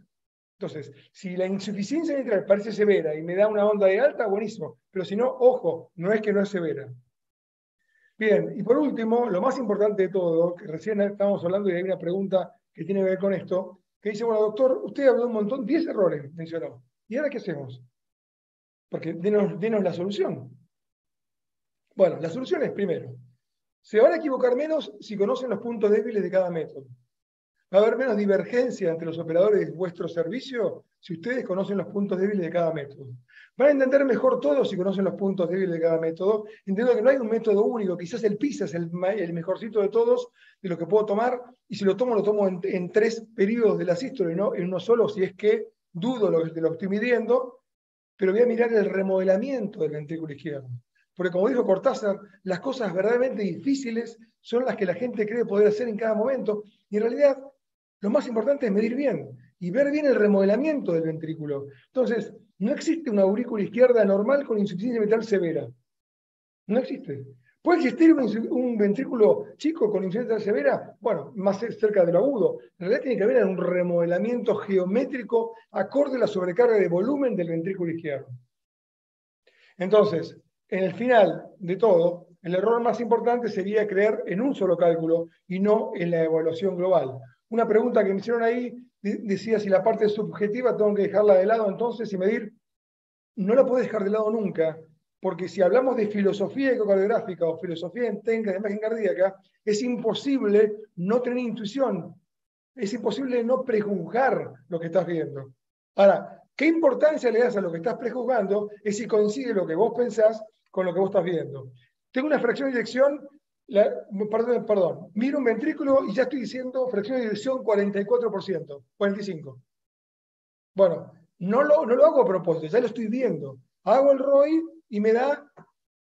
Entonces, si la insuficiencia mitral parece severa y me da una onda E alta, buenísimo. Pero si no, ojo, no es que no es severa. Bien, y por último, lo más importante de todo, que recién estábamos hablando y hay una pregunta que tiene que ver con esto, que dice, bueno, doctor, usted habló un montón, 10 errores mencionó. ¿Y ahora qué hacemos? Porque denos la solución. Bueno, la solución es, primero, se van a equivocar menos si conocen los puntos débiles de cada método. Va a haber menos divergencia entre los operadores de vuestro servicio si ustedes conocen los puntos débiles de cada método. Van a entender mejor todos si conocen los puntos débiles de cada método. Entiendo que no hay un método único, quizás el PISA es el mejorcito de todos, de lo que puedo tomar, y si lo tomo en 3 periodos de la sístole, no en uno solo, si es que dudo de lo que estoy midiendo, pero voy a mirar el remodelamiento del ventrículo izquierdo. Porque como dijo Cortázar, las cosas verdaderamente difíciles son las que la gente cree poder hacer en cada momento, y en realidad lo más importante es medir bien y ver bien el remodelamiento del ventrículo. Entonces, no existe una aurícula izquierda normal con insuficiencia mitral severa. No existe. ¿Puede existir un ventrículo chico con insuficiencia severa? Bueno, más cerca de lo agudo. En realidad tiene que haber un remodelamiento geométrico acorde a la sobrecarga de volumen del ventrículo izquierdo. Entonces, en el final de todo, el error más importante sería creer en un solo cálculo y no en la evaluación global. Una pregunta que me hicieron ahí decía si la parte subjetiva tengo que dejarla de lado entonces y medir. No la puedes dejar de lado nunca, porque si hablamos de filosofía ecocardiográfica o filosofía en técnica de imagen cardíaca, es imposible no tener intuición, es imposible no prejuzgar lo que estás viendo. Ahora, ¿qué importancia le das a lo que estás prejuzgando? Es si coincide lo que vos pensás con lo que vos estás viendo. Tengo una fracción de eyección, miro un ventrículo y ya estoy diciendo fracción de eyección 44%, 45%. Bueno, no lo hago a propósito, ya lo estoy viendo. Hago el ROI y me da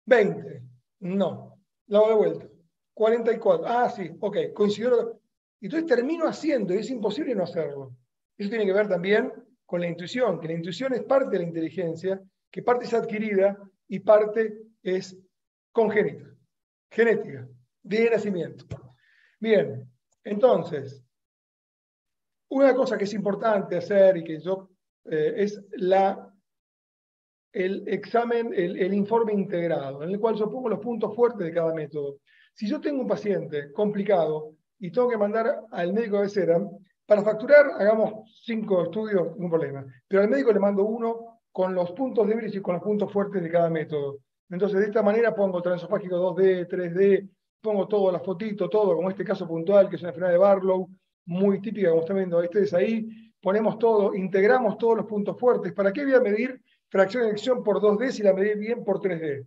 20. No, lo hago de vuelta. 44. Ah, sí, ok, coincidió. Entonces termino haciendo y es imposible no hacerlo. Eso tiene que ver también con la intuición, que la intuición es parte de la inteligencia, que parte es adquirida y parte es congénita, genética, de nacimiento. Bien, entonces, una cosa que es importante hacer y que yo es el examen, el informe integrado, en el cual yo pongo los puntos fuertes de cada método. Si yo tengo un paciente complicado y tengo que mandar al médico de cabecera, para facturar hagamos 5 estudios, ningún problema, pero al médico le mando uno con los puntos débiles y con los puntos fuertes de cada método. Entonces de esta manera pongo transesofágico 2D, 3D, pongo todo, la fotito, todo, como este caso puntual, que es una enfermedad de Barlow, muy típica, como están viendo ustedes ahí, ponemos todo, integramos todos los puntos fuertes. ¿Para qué voy a medir fracción de eyección por 2D si la medí bien por 3D?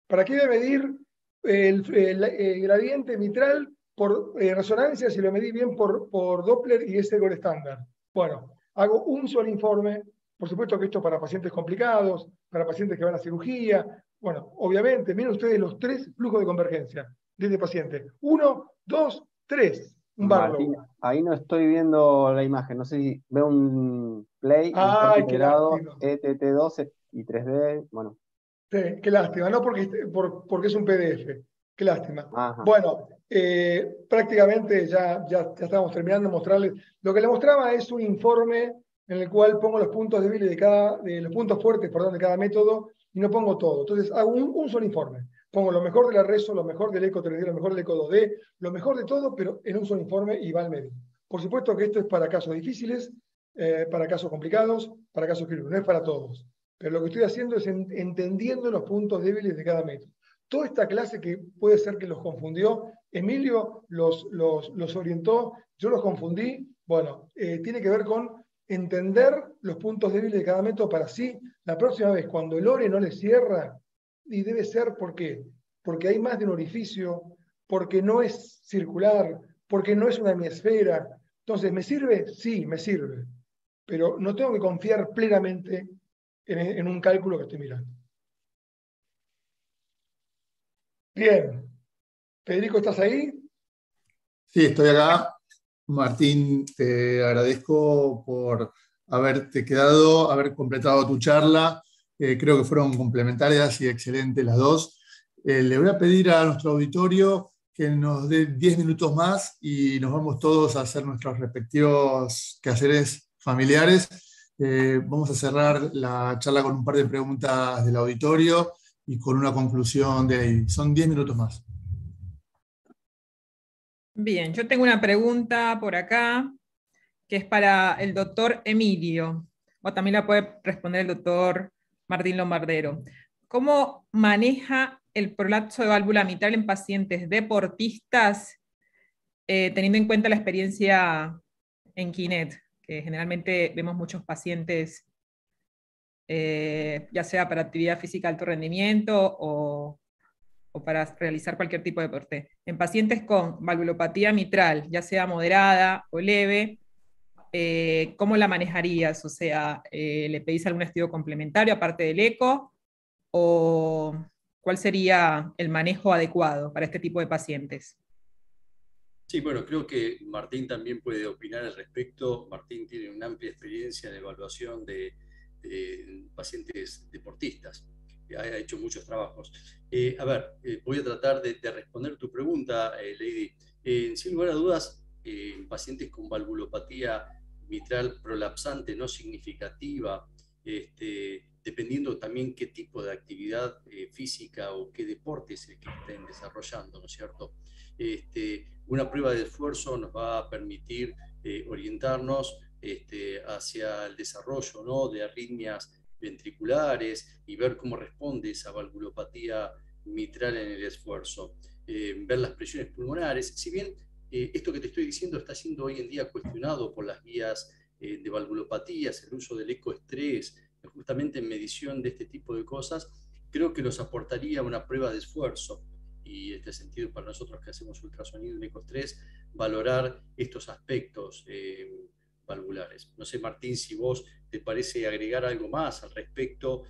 ¿Para qué voy a medir el gradiente mitral por resonancia si lo medí bien por Doppler y ese gol estándar? Bueno, hago un solo informe. Por supuesto que esto para pacientes complicados, para pacientes que van a cirugía. Bueno, obviamente, miren ustedes los 3 flujos de convergencia de este paciente. 1, 2, 3. Un Martín, Barlow. ahí no estoy viendo la imagen. No sé si veo un play, informe Ay, qué integrado, lástima. ETT12 y 3D. Bueno, Sí, qué lástima, no porque es un PDF. Qué lástima. ajá. Bueno, prácticamente ya estamos terminando de mostrarles. Lo que les mostraba es un informe en el cual pongo los puntos débiles de los puntos fuertes, perdón, de cada método y no pongo todo. Entonces hago un solo informe. Pongo lo mejor de la RESO, lo mejor del ECO 3D, lo mejor del ECO 2D, lo mejor de todo, pero en un solo informe y va al médico. Por supuesto que esto es para casos difíciles, para casos complicados, para casos quirúrgicos, no es para todos. Pero lo que estoy haciendo es entendiendo los puntos débiles de cada método. Toda esta clase que puede ser que los confundió, Emilio los orientó, yo los confundí, bueno, tiene que ver con entender los puntos débiles de cada método para así, la próxima vez, cuando el ORE no le cierra, y debe ser, ¿por qué? Porque hay más de un orificio, porque no es circular, porque no es una hemisfera. Entonces, ¿me sirve? Sí, me sirve. Pero no tengo que confiar plenamente en un cálculo que estoy mirando. Bien. Federico, ¿estás ahí? Sí, estoy acá. Martín, te agradezco por haberte quedado, haber completado tu charla. Creo que fueron complementarias y excelentes las dos. Le voy a pedir a nuestro auditorio que nos dé 10 minutos más y nos vamos todos a hacer nuestros respectivos quehaceres familiares. Vamos a cerrar la charla con un par de preguntas del auditorio y con una conclusión de ahí. Son 10 minutos más. Bien, yo tengo una pregunta por acá que es para el doctor Emilio, o también la puede responder el doctor Martín Lombardero. ¿Cómo maneja el prolapso de válvula mitral en pacientes deportistas, teniendo en cuenta la experiencia en KINET, que generalmente vemos muchos pacientes, ya sea para actividad física de alto rendimiento o para realizar cualquier tipo de deporte? En pacientes con valvulopatía mitral, ya sea moderada o leve, ¿cómo la manejarías? O sea, ¿le pedís algún estudio complementario aparte del eco? ¿O cuál sería el manejo adecuado para este tipo de pacientes? Sí, bueno, creo que Martín también puede opinar al respecto. Martín tiene una amplia experiencia en evaluación de pacientes deportistas. ha hecho muchos trabajos. A ver, voy a tratar de responder tu pregunta, Lady. Sin lugar a dudas, en pacientes con valvulopatía mitral prolapsante no significativa, dependiendo también qué tipo de actividad física o qué deporte es el que estén desarrollando, ¿no es cierto? Una prueba de esfuerzo nos va a permitir orientarnos hacia el desarrollo, ¿no?, de arritmias ventriculares y ver cómo responde esa valvulopatía mitral en el esfuerzo. Ver las presiones pulmonares. Si bien esto que te estoy diciendo está siendo hoy en día cuestionado por las guías de valvulopatías, el uso del ecoestrés, justamente en medición de este tipo de cosas, creo que nos aportaría una prueba de esfuerzo. Y en este sentido, para nosotros que hacemos ultrasonido en ecoestrés, valorar estos aspectos valvulares. No sé, Martín, si vos te parece agregar algo más al respecto.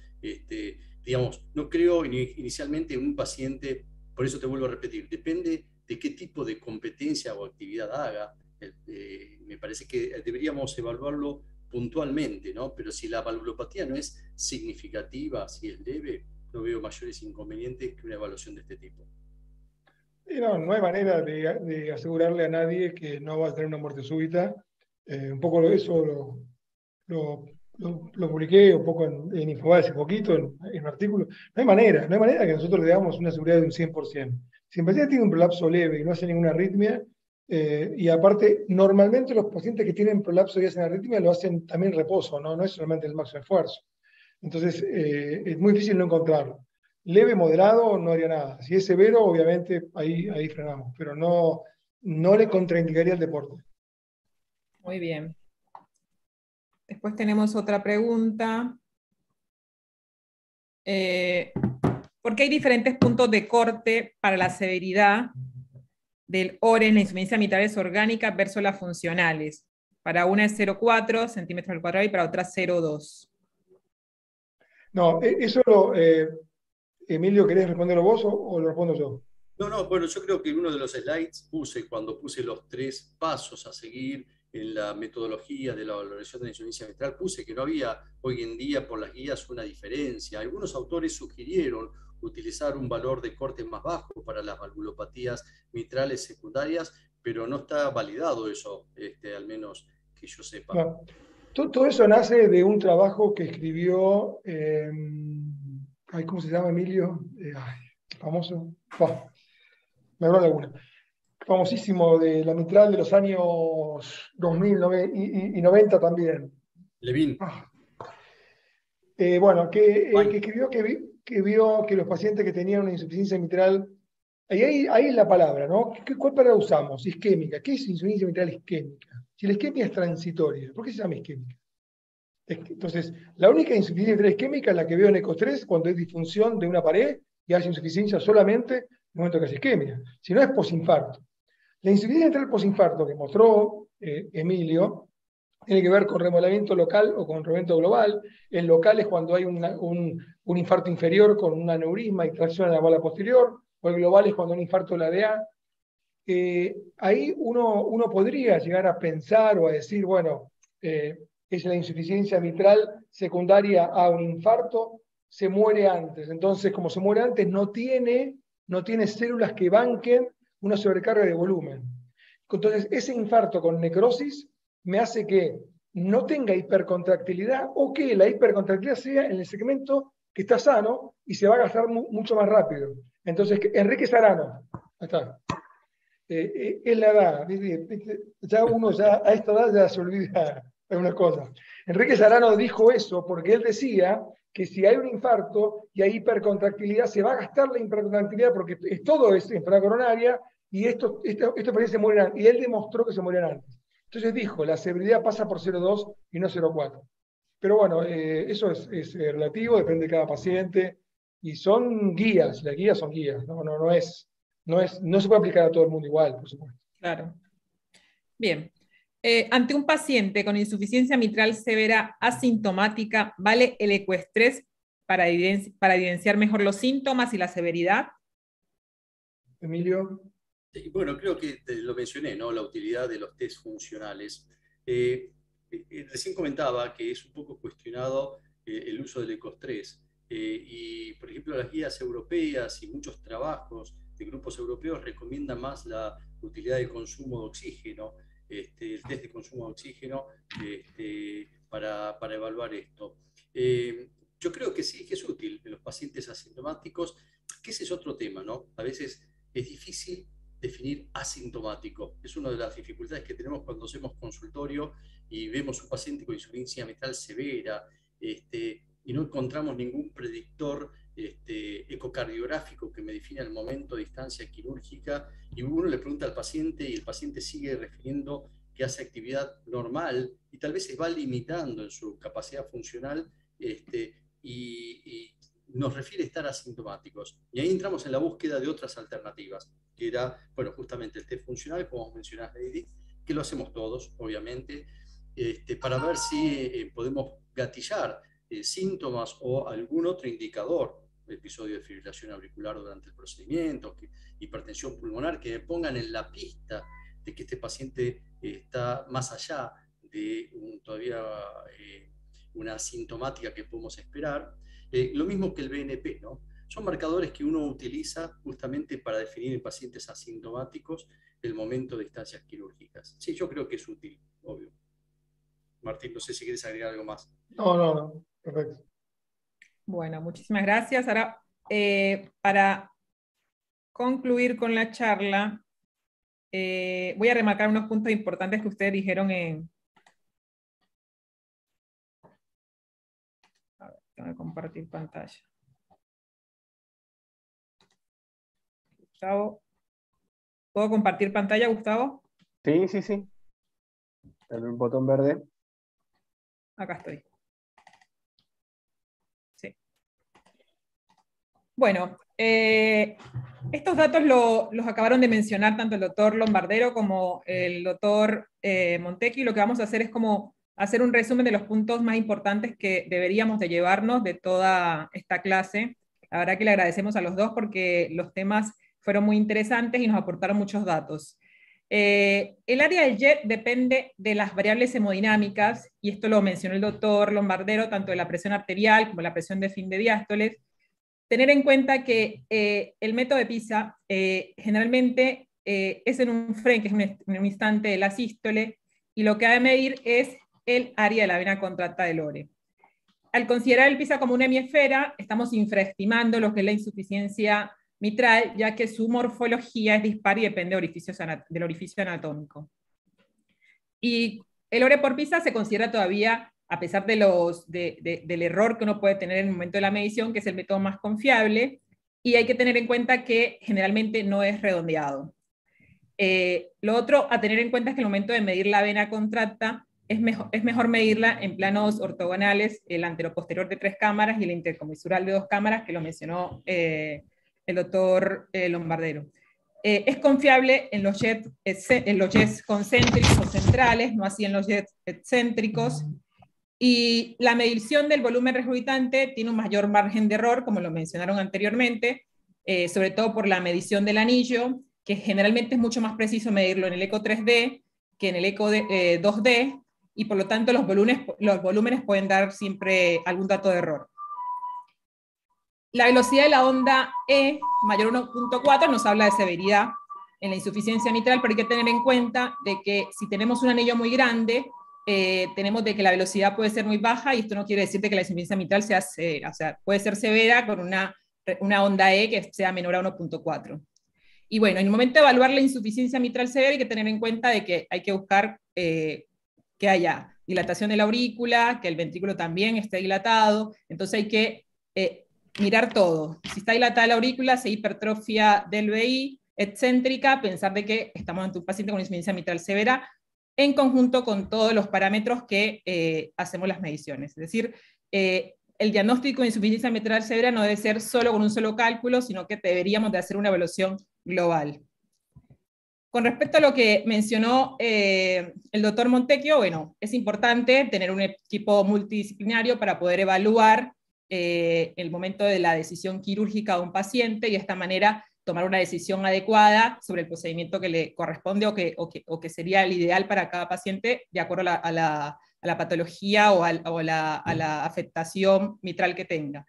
Digamos, no creo inicialmente en un paciente, por eso te vuelvo a repetir, depende de qué tipo de competencia o actividad haga. Me parece que deberíamos evaluarlo puntualmente, ¿no? Pero si la valvulopatía no es significativa, si es leve, no veo mayores inconvenientes que una evaluación de este tipo. No hay manera de asegurarle a nadie que no va a tener una muerte súbita. Un poco eso lo publiqué un poco en Infobae hace poquito, en un artículo. No hay manera que nosotros le damos una seguridad de un 100%. Si el paciente tiene un prolapso leve y no hace ninguna arritmia, y aparte, normalmente los pacientes que tienen prolapso y hacen arritmia lo hacen también reposo, no es solamente el máximo esfuerzo. Entonces, es muy difícil no encontrarlo. Leve, moderado, no haría nada. Si es severo, obviamente ahí frenamos, pero no le contraindicaría el deporte. Muy bien. Después tenemos otra pregunta. ¿Por qué hay diferentes puntos de corte para la severidad del ORE en la insuficiencia mitrales orgánicas versus las funcionales? Para una es 0,4 centímetros al cuadrado y para otra 0,2. No, eso Emilio, ¿querés responderlo vos o lo respondo yo? No, bueno, yo creo que en uno de los slides cuando puse los 3 pasos a seguir en la metodología de la valoración de la insuficiencia mitral, puse que no había hoy en día por las guías una diferencia. Algunos autores sugirieron utilizar un valor de corte más bajo para las valvulopatías mitrales secundarias, pero no está validado eso, al menos que yo sepa. No. Todo eso nace de un trabajo que escribió, ¿cómo se llama, Emilio? Famoso. Me habló alguna. Famosísimo de la mitral de los años 2000 y 90 también. Levin. Bueno, que escribió que vio que los pacientes que tenían una insuficiencia mitral, ahí es la palabra, ¿no? ¿Cuál palabra usamos? Isquémica. ¿Qué es insuficiencia mitral isquémica? Si la isquemia es transitoria, ¿por qué se llama isquémica? Entonces, la única insuficiencia mitral isquémica es la que veo en ecoestrés cuando hay disfunción de una pared y hace insuficiencia solamente en el momento que hace isquemia. Si no, es posinfarto. La insuficiencia mitral posinfarto que mostró Emilio tiene que ver con remodelamiento local o con remodelamiento global. El local es cuando hay un infarto inferior con un aneurisma y tracción a la bala posterior, o el global es cuando hay un infarto de la DA. Ahí uno podría llegar a pensar o a decir, bueno, es la insuficiencia mitral secundaria a un infarto, se muere antes. Entonces, como se muere antes, no tiene células que banquen una sobrecarga de volumen. Entonces, ese infarto con necrosis me hace que no tenga hipercontractilidad o que la hipercontractilidad sea en el segmento que está sano y se va a gastar mucho más rápido. Entonces, Enrique Sarano, ahí está. Es la edad, ya uno a esta edad ya se olvida algunas cosas. Enrique Sarano dijo eso porque él decía que si hay un infarto y hay hipercontractilidad, se va a gastar la hipercontractilidad porque todo es enfermedad coronaria y estos pacientes se mueren antes. Y él demostró que se mueren antes. Entonces dijo, la severidad pasa por 0,2 y no 0,4. Pero bueno, eso es relativo, depende de cada paciente. Y son guías, las guías son guías, no se puede aplicar a todo el mundo igual, por supuesto. Claro. Bien. Ante un paciente con insuficiencia mitral severa asintomática, ¿vale el ecoestrés para evidenciar mejor los síntomas y la severidad? Emilio. Bueno, creo que lo mencioné, ¿no? La utilidad de los test funcionales. Recién comentaba que es un poco cuestionado el uso del ecoestrés. Y, por ejemplo, las guías europeas y muchos trabajos de grupos europeos recomiendan más la utilidad del consumo de oxígeno, el test de consumo de oxígeno, para evaluar esto. Yo creo que sí, que es útil en los pacientes asintomáticos, que ese es otro tema, ¿no? A veces es difícil definir asintomático. Es una de las dificultades que tenemos cuando hacemos consultorio y vemos un paciente con insuficiencia mitral severa, y no encontramos ningún predictor ecocardiográfico que me defina el momento de distancia quirúrgica, y uno le pregunta al paciente y el paciente sigue refiriendo que hace actividad normal y tal vez se va limitando en su capacidad funcional, y nos refiere estar asintomáticos. Y ahí entramos en la búsqueda de otras alternativas, que era, bueno, justamente el test funcional, como mencionás, Lady, que lo hacemos todos, obviamente, para ver si podemos gatillar síntomas o algún otro indicador, episodio de fibrilación auricular durante el procedimiento, hipertensión pulmonar, que me pongan en la pista de que este paciente está más allá de todavía una sintomática que podemos esperar. Lo mismo que el BNP, ¿no? Son marcadores que uno utiliza justamente para definir en pacientes asintomáticos el momento de instancias quirúrgicas. Sí, yo creo que es útil, obvio. Martín, no sé si quieres agregar algo más. No, perfecto. Bueno, muchísimas gracias. Ahora, para concluir con la charla, voy a remarcar unos puntos importantes que ustedes dijeron en... A ver, tengo que compartir pantalla. Gustavo, ¿puedo compartir pantalla, Gustavo? Sí, sí, sí. El botón verde. Acá estoy. Sí. Bueno, estos datos los acabaron de mencionar tanto el doctor Lombardero como el doctor Montecchi. Lo que vamos a hacer es como hacer un resumen de los puntos más importantes que deberíamos de llevarnos de toda esta clase. La verdad que le agradecemos a los dos porque los temas fueron muy interesantes y nos aportaron muchos datos. El área del jet depende de las variables hemodinámicas, y esto lo mencionó el doctor Lombardero, tanto de la presión arterial como la presión de fin de diástoles. Tener en cuenta que el método de PISA generalmente es en un frame, que es en un instante de la sístole, y lo que ha de medir es el área de la vena contracta del Ore. Al considerar el PISA como una hemisfera, estamos infraestimando lo que es la insuficiencia mitral, ya que su morfología es dispar y depende del orificio anatómico. Y el Ore por PISA se considera todavía, a pesar de del error que uno puede tener en el momento de la medición, que es el método más confiable, y hay que tener en cuenta que generalmente no es redondeado. Lo otro a tener en cuenta es que el momento de medir la vena contracta es mejor medirla en planos ortogonales, el anteroposterior de 3 cámaras y el intercomisural de 2 cámaras, que lo mencionó el doctor Lombardero. Es confiable en los jets concéntricos o centrales, no así en los jets excéntricos, y la medición del volumen regurgitante tiene un mayor margen de error, como lo mencionaron anteriormente, sobre todo por la medición del anillo, que generalmente es mucho más preciso medirlo en el eco 3D que en el eco 2D, y por lo tanto los volúmenes pueden dar siempre algún dato de error. La velocidad de la onda E mayor a 1.4 nos habla de severidad en la insuficiencia mitral, pero hay que tener en cuenta de que si tenemos un anillo muy grande, tenemos de que la velocidad puede ser muy baja, y esto no quiere decir que la insuficiencia mitral puede ser severa con una onda E que sea menor a 1.4. Y bueno, en el momento de evaluar la insuficiencia mitral severa hay que tener en cuenta de que hay que buscar que haya dilatación de la aurícula, que el ventrículo también esté dilatado, entonces hay que mirar todo. Si está dilatada la aurícula, si hay hipertrofia del VI excéntrica, pensar de que estamos ante un paciente con insuficiencia mitral severa, en conjunto con todos los parámetros que hacemos las mediciones. Es decir, el diagnóstico de insuficiencia mitral severa no debe ser solo con un solo cálculo, sino que deberíamos de hacer una evaluación global. Con respecto a lo que mencionó el doctor Montecchio, bueno, es importante tener un equipo multidisciplinario para poder evaluar el momento de la decisión quirúrgica de un paciente, y de esta manera tomar una decisión adecuada sobre el procedimiento que le corresponde o que sería el ideal para cada paciente, de acuerdo a la patología o a la afectación mitral que tenga.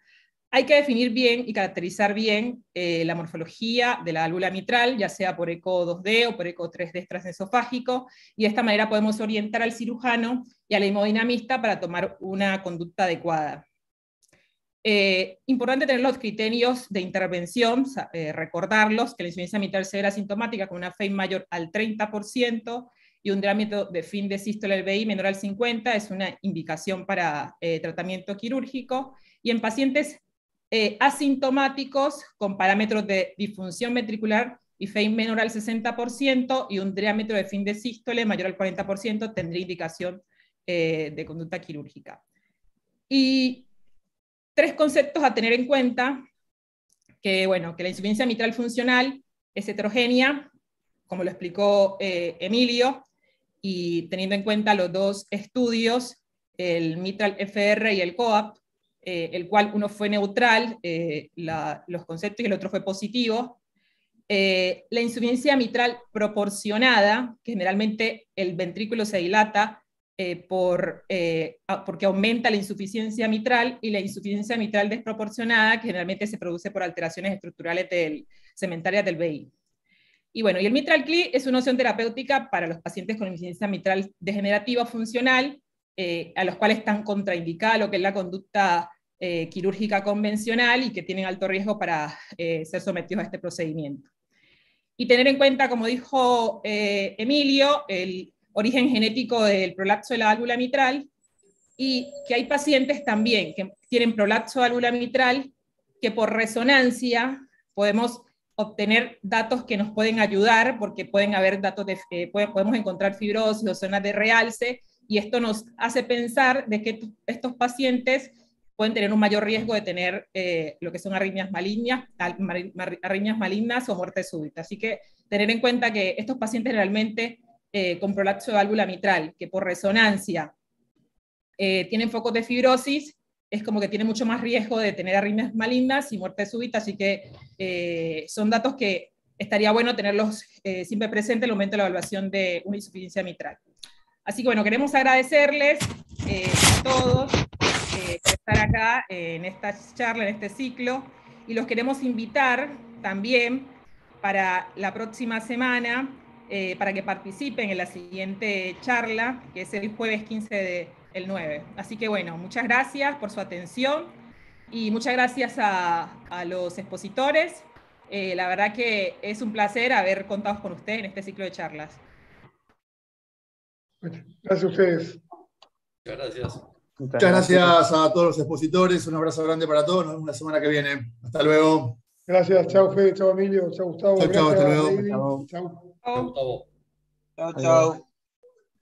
Hay que definir bien y caracterizar bien la morfología de la válvula mitral, ya sea por eco 2D o por eco 3D transesofágico, y de esta manera podemos orientar al cirujano y al hemodinamista para tomar una conducta adecuada. Importante tener los criterios de intervención, recordarlos, que la insuficiencia mitral severa asintomática con una FEI mayor al 30% y un diámetro de fin de sístole del VI menor al 50 es una indicación para tratamiento quirúrgico, y en pacientes asintomáticos con parámetros de disfunción ventricular y FEI menor al 60% y un diámetro de fin de sístole mayor al 40% tendría indicación de conducta quirúrgica. Y 3 conceptos a tener en cuenta, que la insuficiencia mitral funcional es heterogénea, como lo explicó Emilio, y teniendo en cuenta los 2 estudios, el Mitral FR y el COAP, el cual uno fue neutral, los conceptos, y el otro fue positivo. La insuficiencia mitral proporcionada, que generalmente el ventrículo se dilata porque aumenta la insuficiencia mitral, y la insuficiencia mitral desproporcionada, que generalmente se produce por alteraciones estructurales cementarias del VI. Y y el Mitral CLI es una opción terapéutica para los pacientes con insuficiencia mitral degenerativa funcional, a los cuales están contraindicada lo que es la conducta quirúrgica convencional y que tienen alto riesgo para ser sometidos a este procedimiento. Y tener en cuenta, como dijo Emilio, el origen genético del prolapso de la válvula mitral, y que hay pacientes también que tienen prolapso de válvula mitral que por resonancia podemos obtener datos que nos pueden ayudar, porque pueden haber datos podemos encontrar fibrosis o zonas de realce, y esto nos hace pensar de que estos pacientes pueden tener un mayor riesgo de tener lo que son arritmias malignas o muerte súbita. Así que tener en cuenta que estos pacientes realmente con prolapso de válvula mitral, que por resonancia tienen focos de fibrosis, es como que tienen mucho más riesgo de tener arritmias malignas y muerte súbita, así que son datos que estaría bueno tenerlos siempre presentes en el momento de la evaluación de una insuficiencia mitral. Así que queremos agradecerles a todos por estar acá en esta charla, en este ciclo, y los queremos invitar también para la próxima semana, para que participen en la siguiente charla, que es el jueves 15 del 9. Así que muchas gracias por su atención, y muchas gracias a los expositores. La verdad que es un placer haber contado con ustedes en este ciclo de charlas. Gracias a ustedes. Muchas gracias. Muchas gracias a todos los expositores, un abrazo grande para todos, nos vemos la semana que viene. Hasta luego. Gracias, chao Fede, chao Emilio, chao Gustavo. Chao, hasta luego. Chao. Chao, Gustavo. Chao, chao.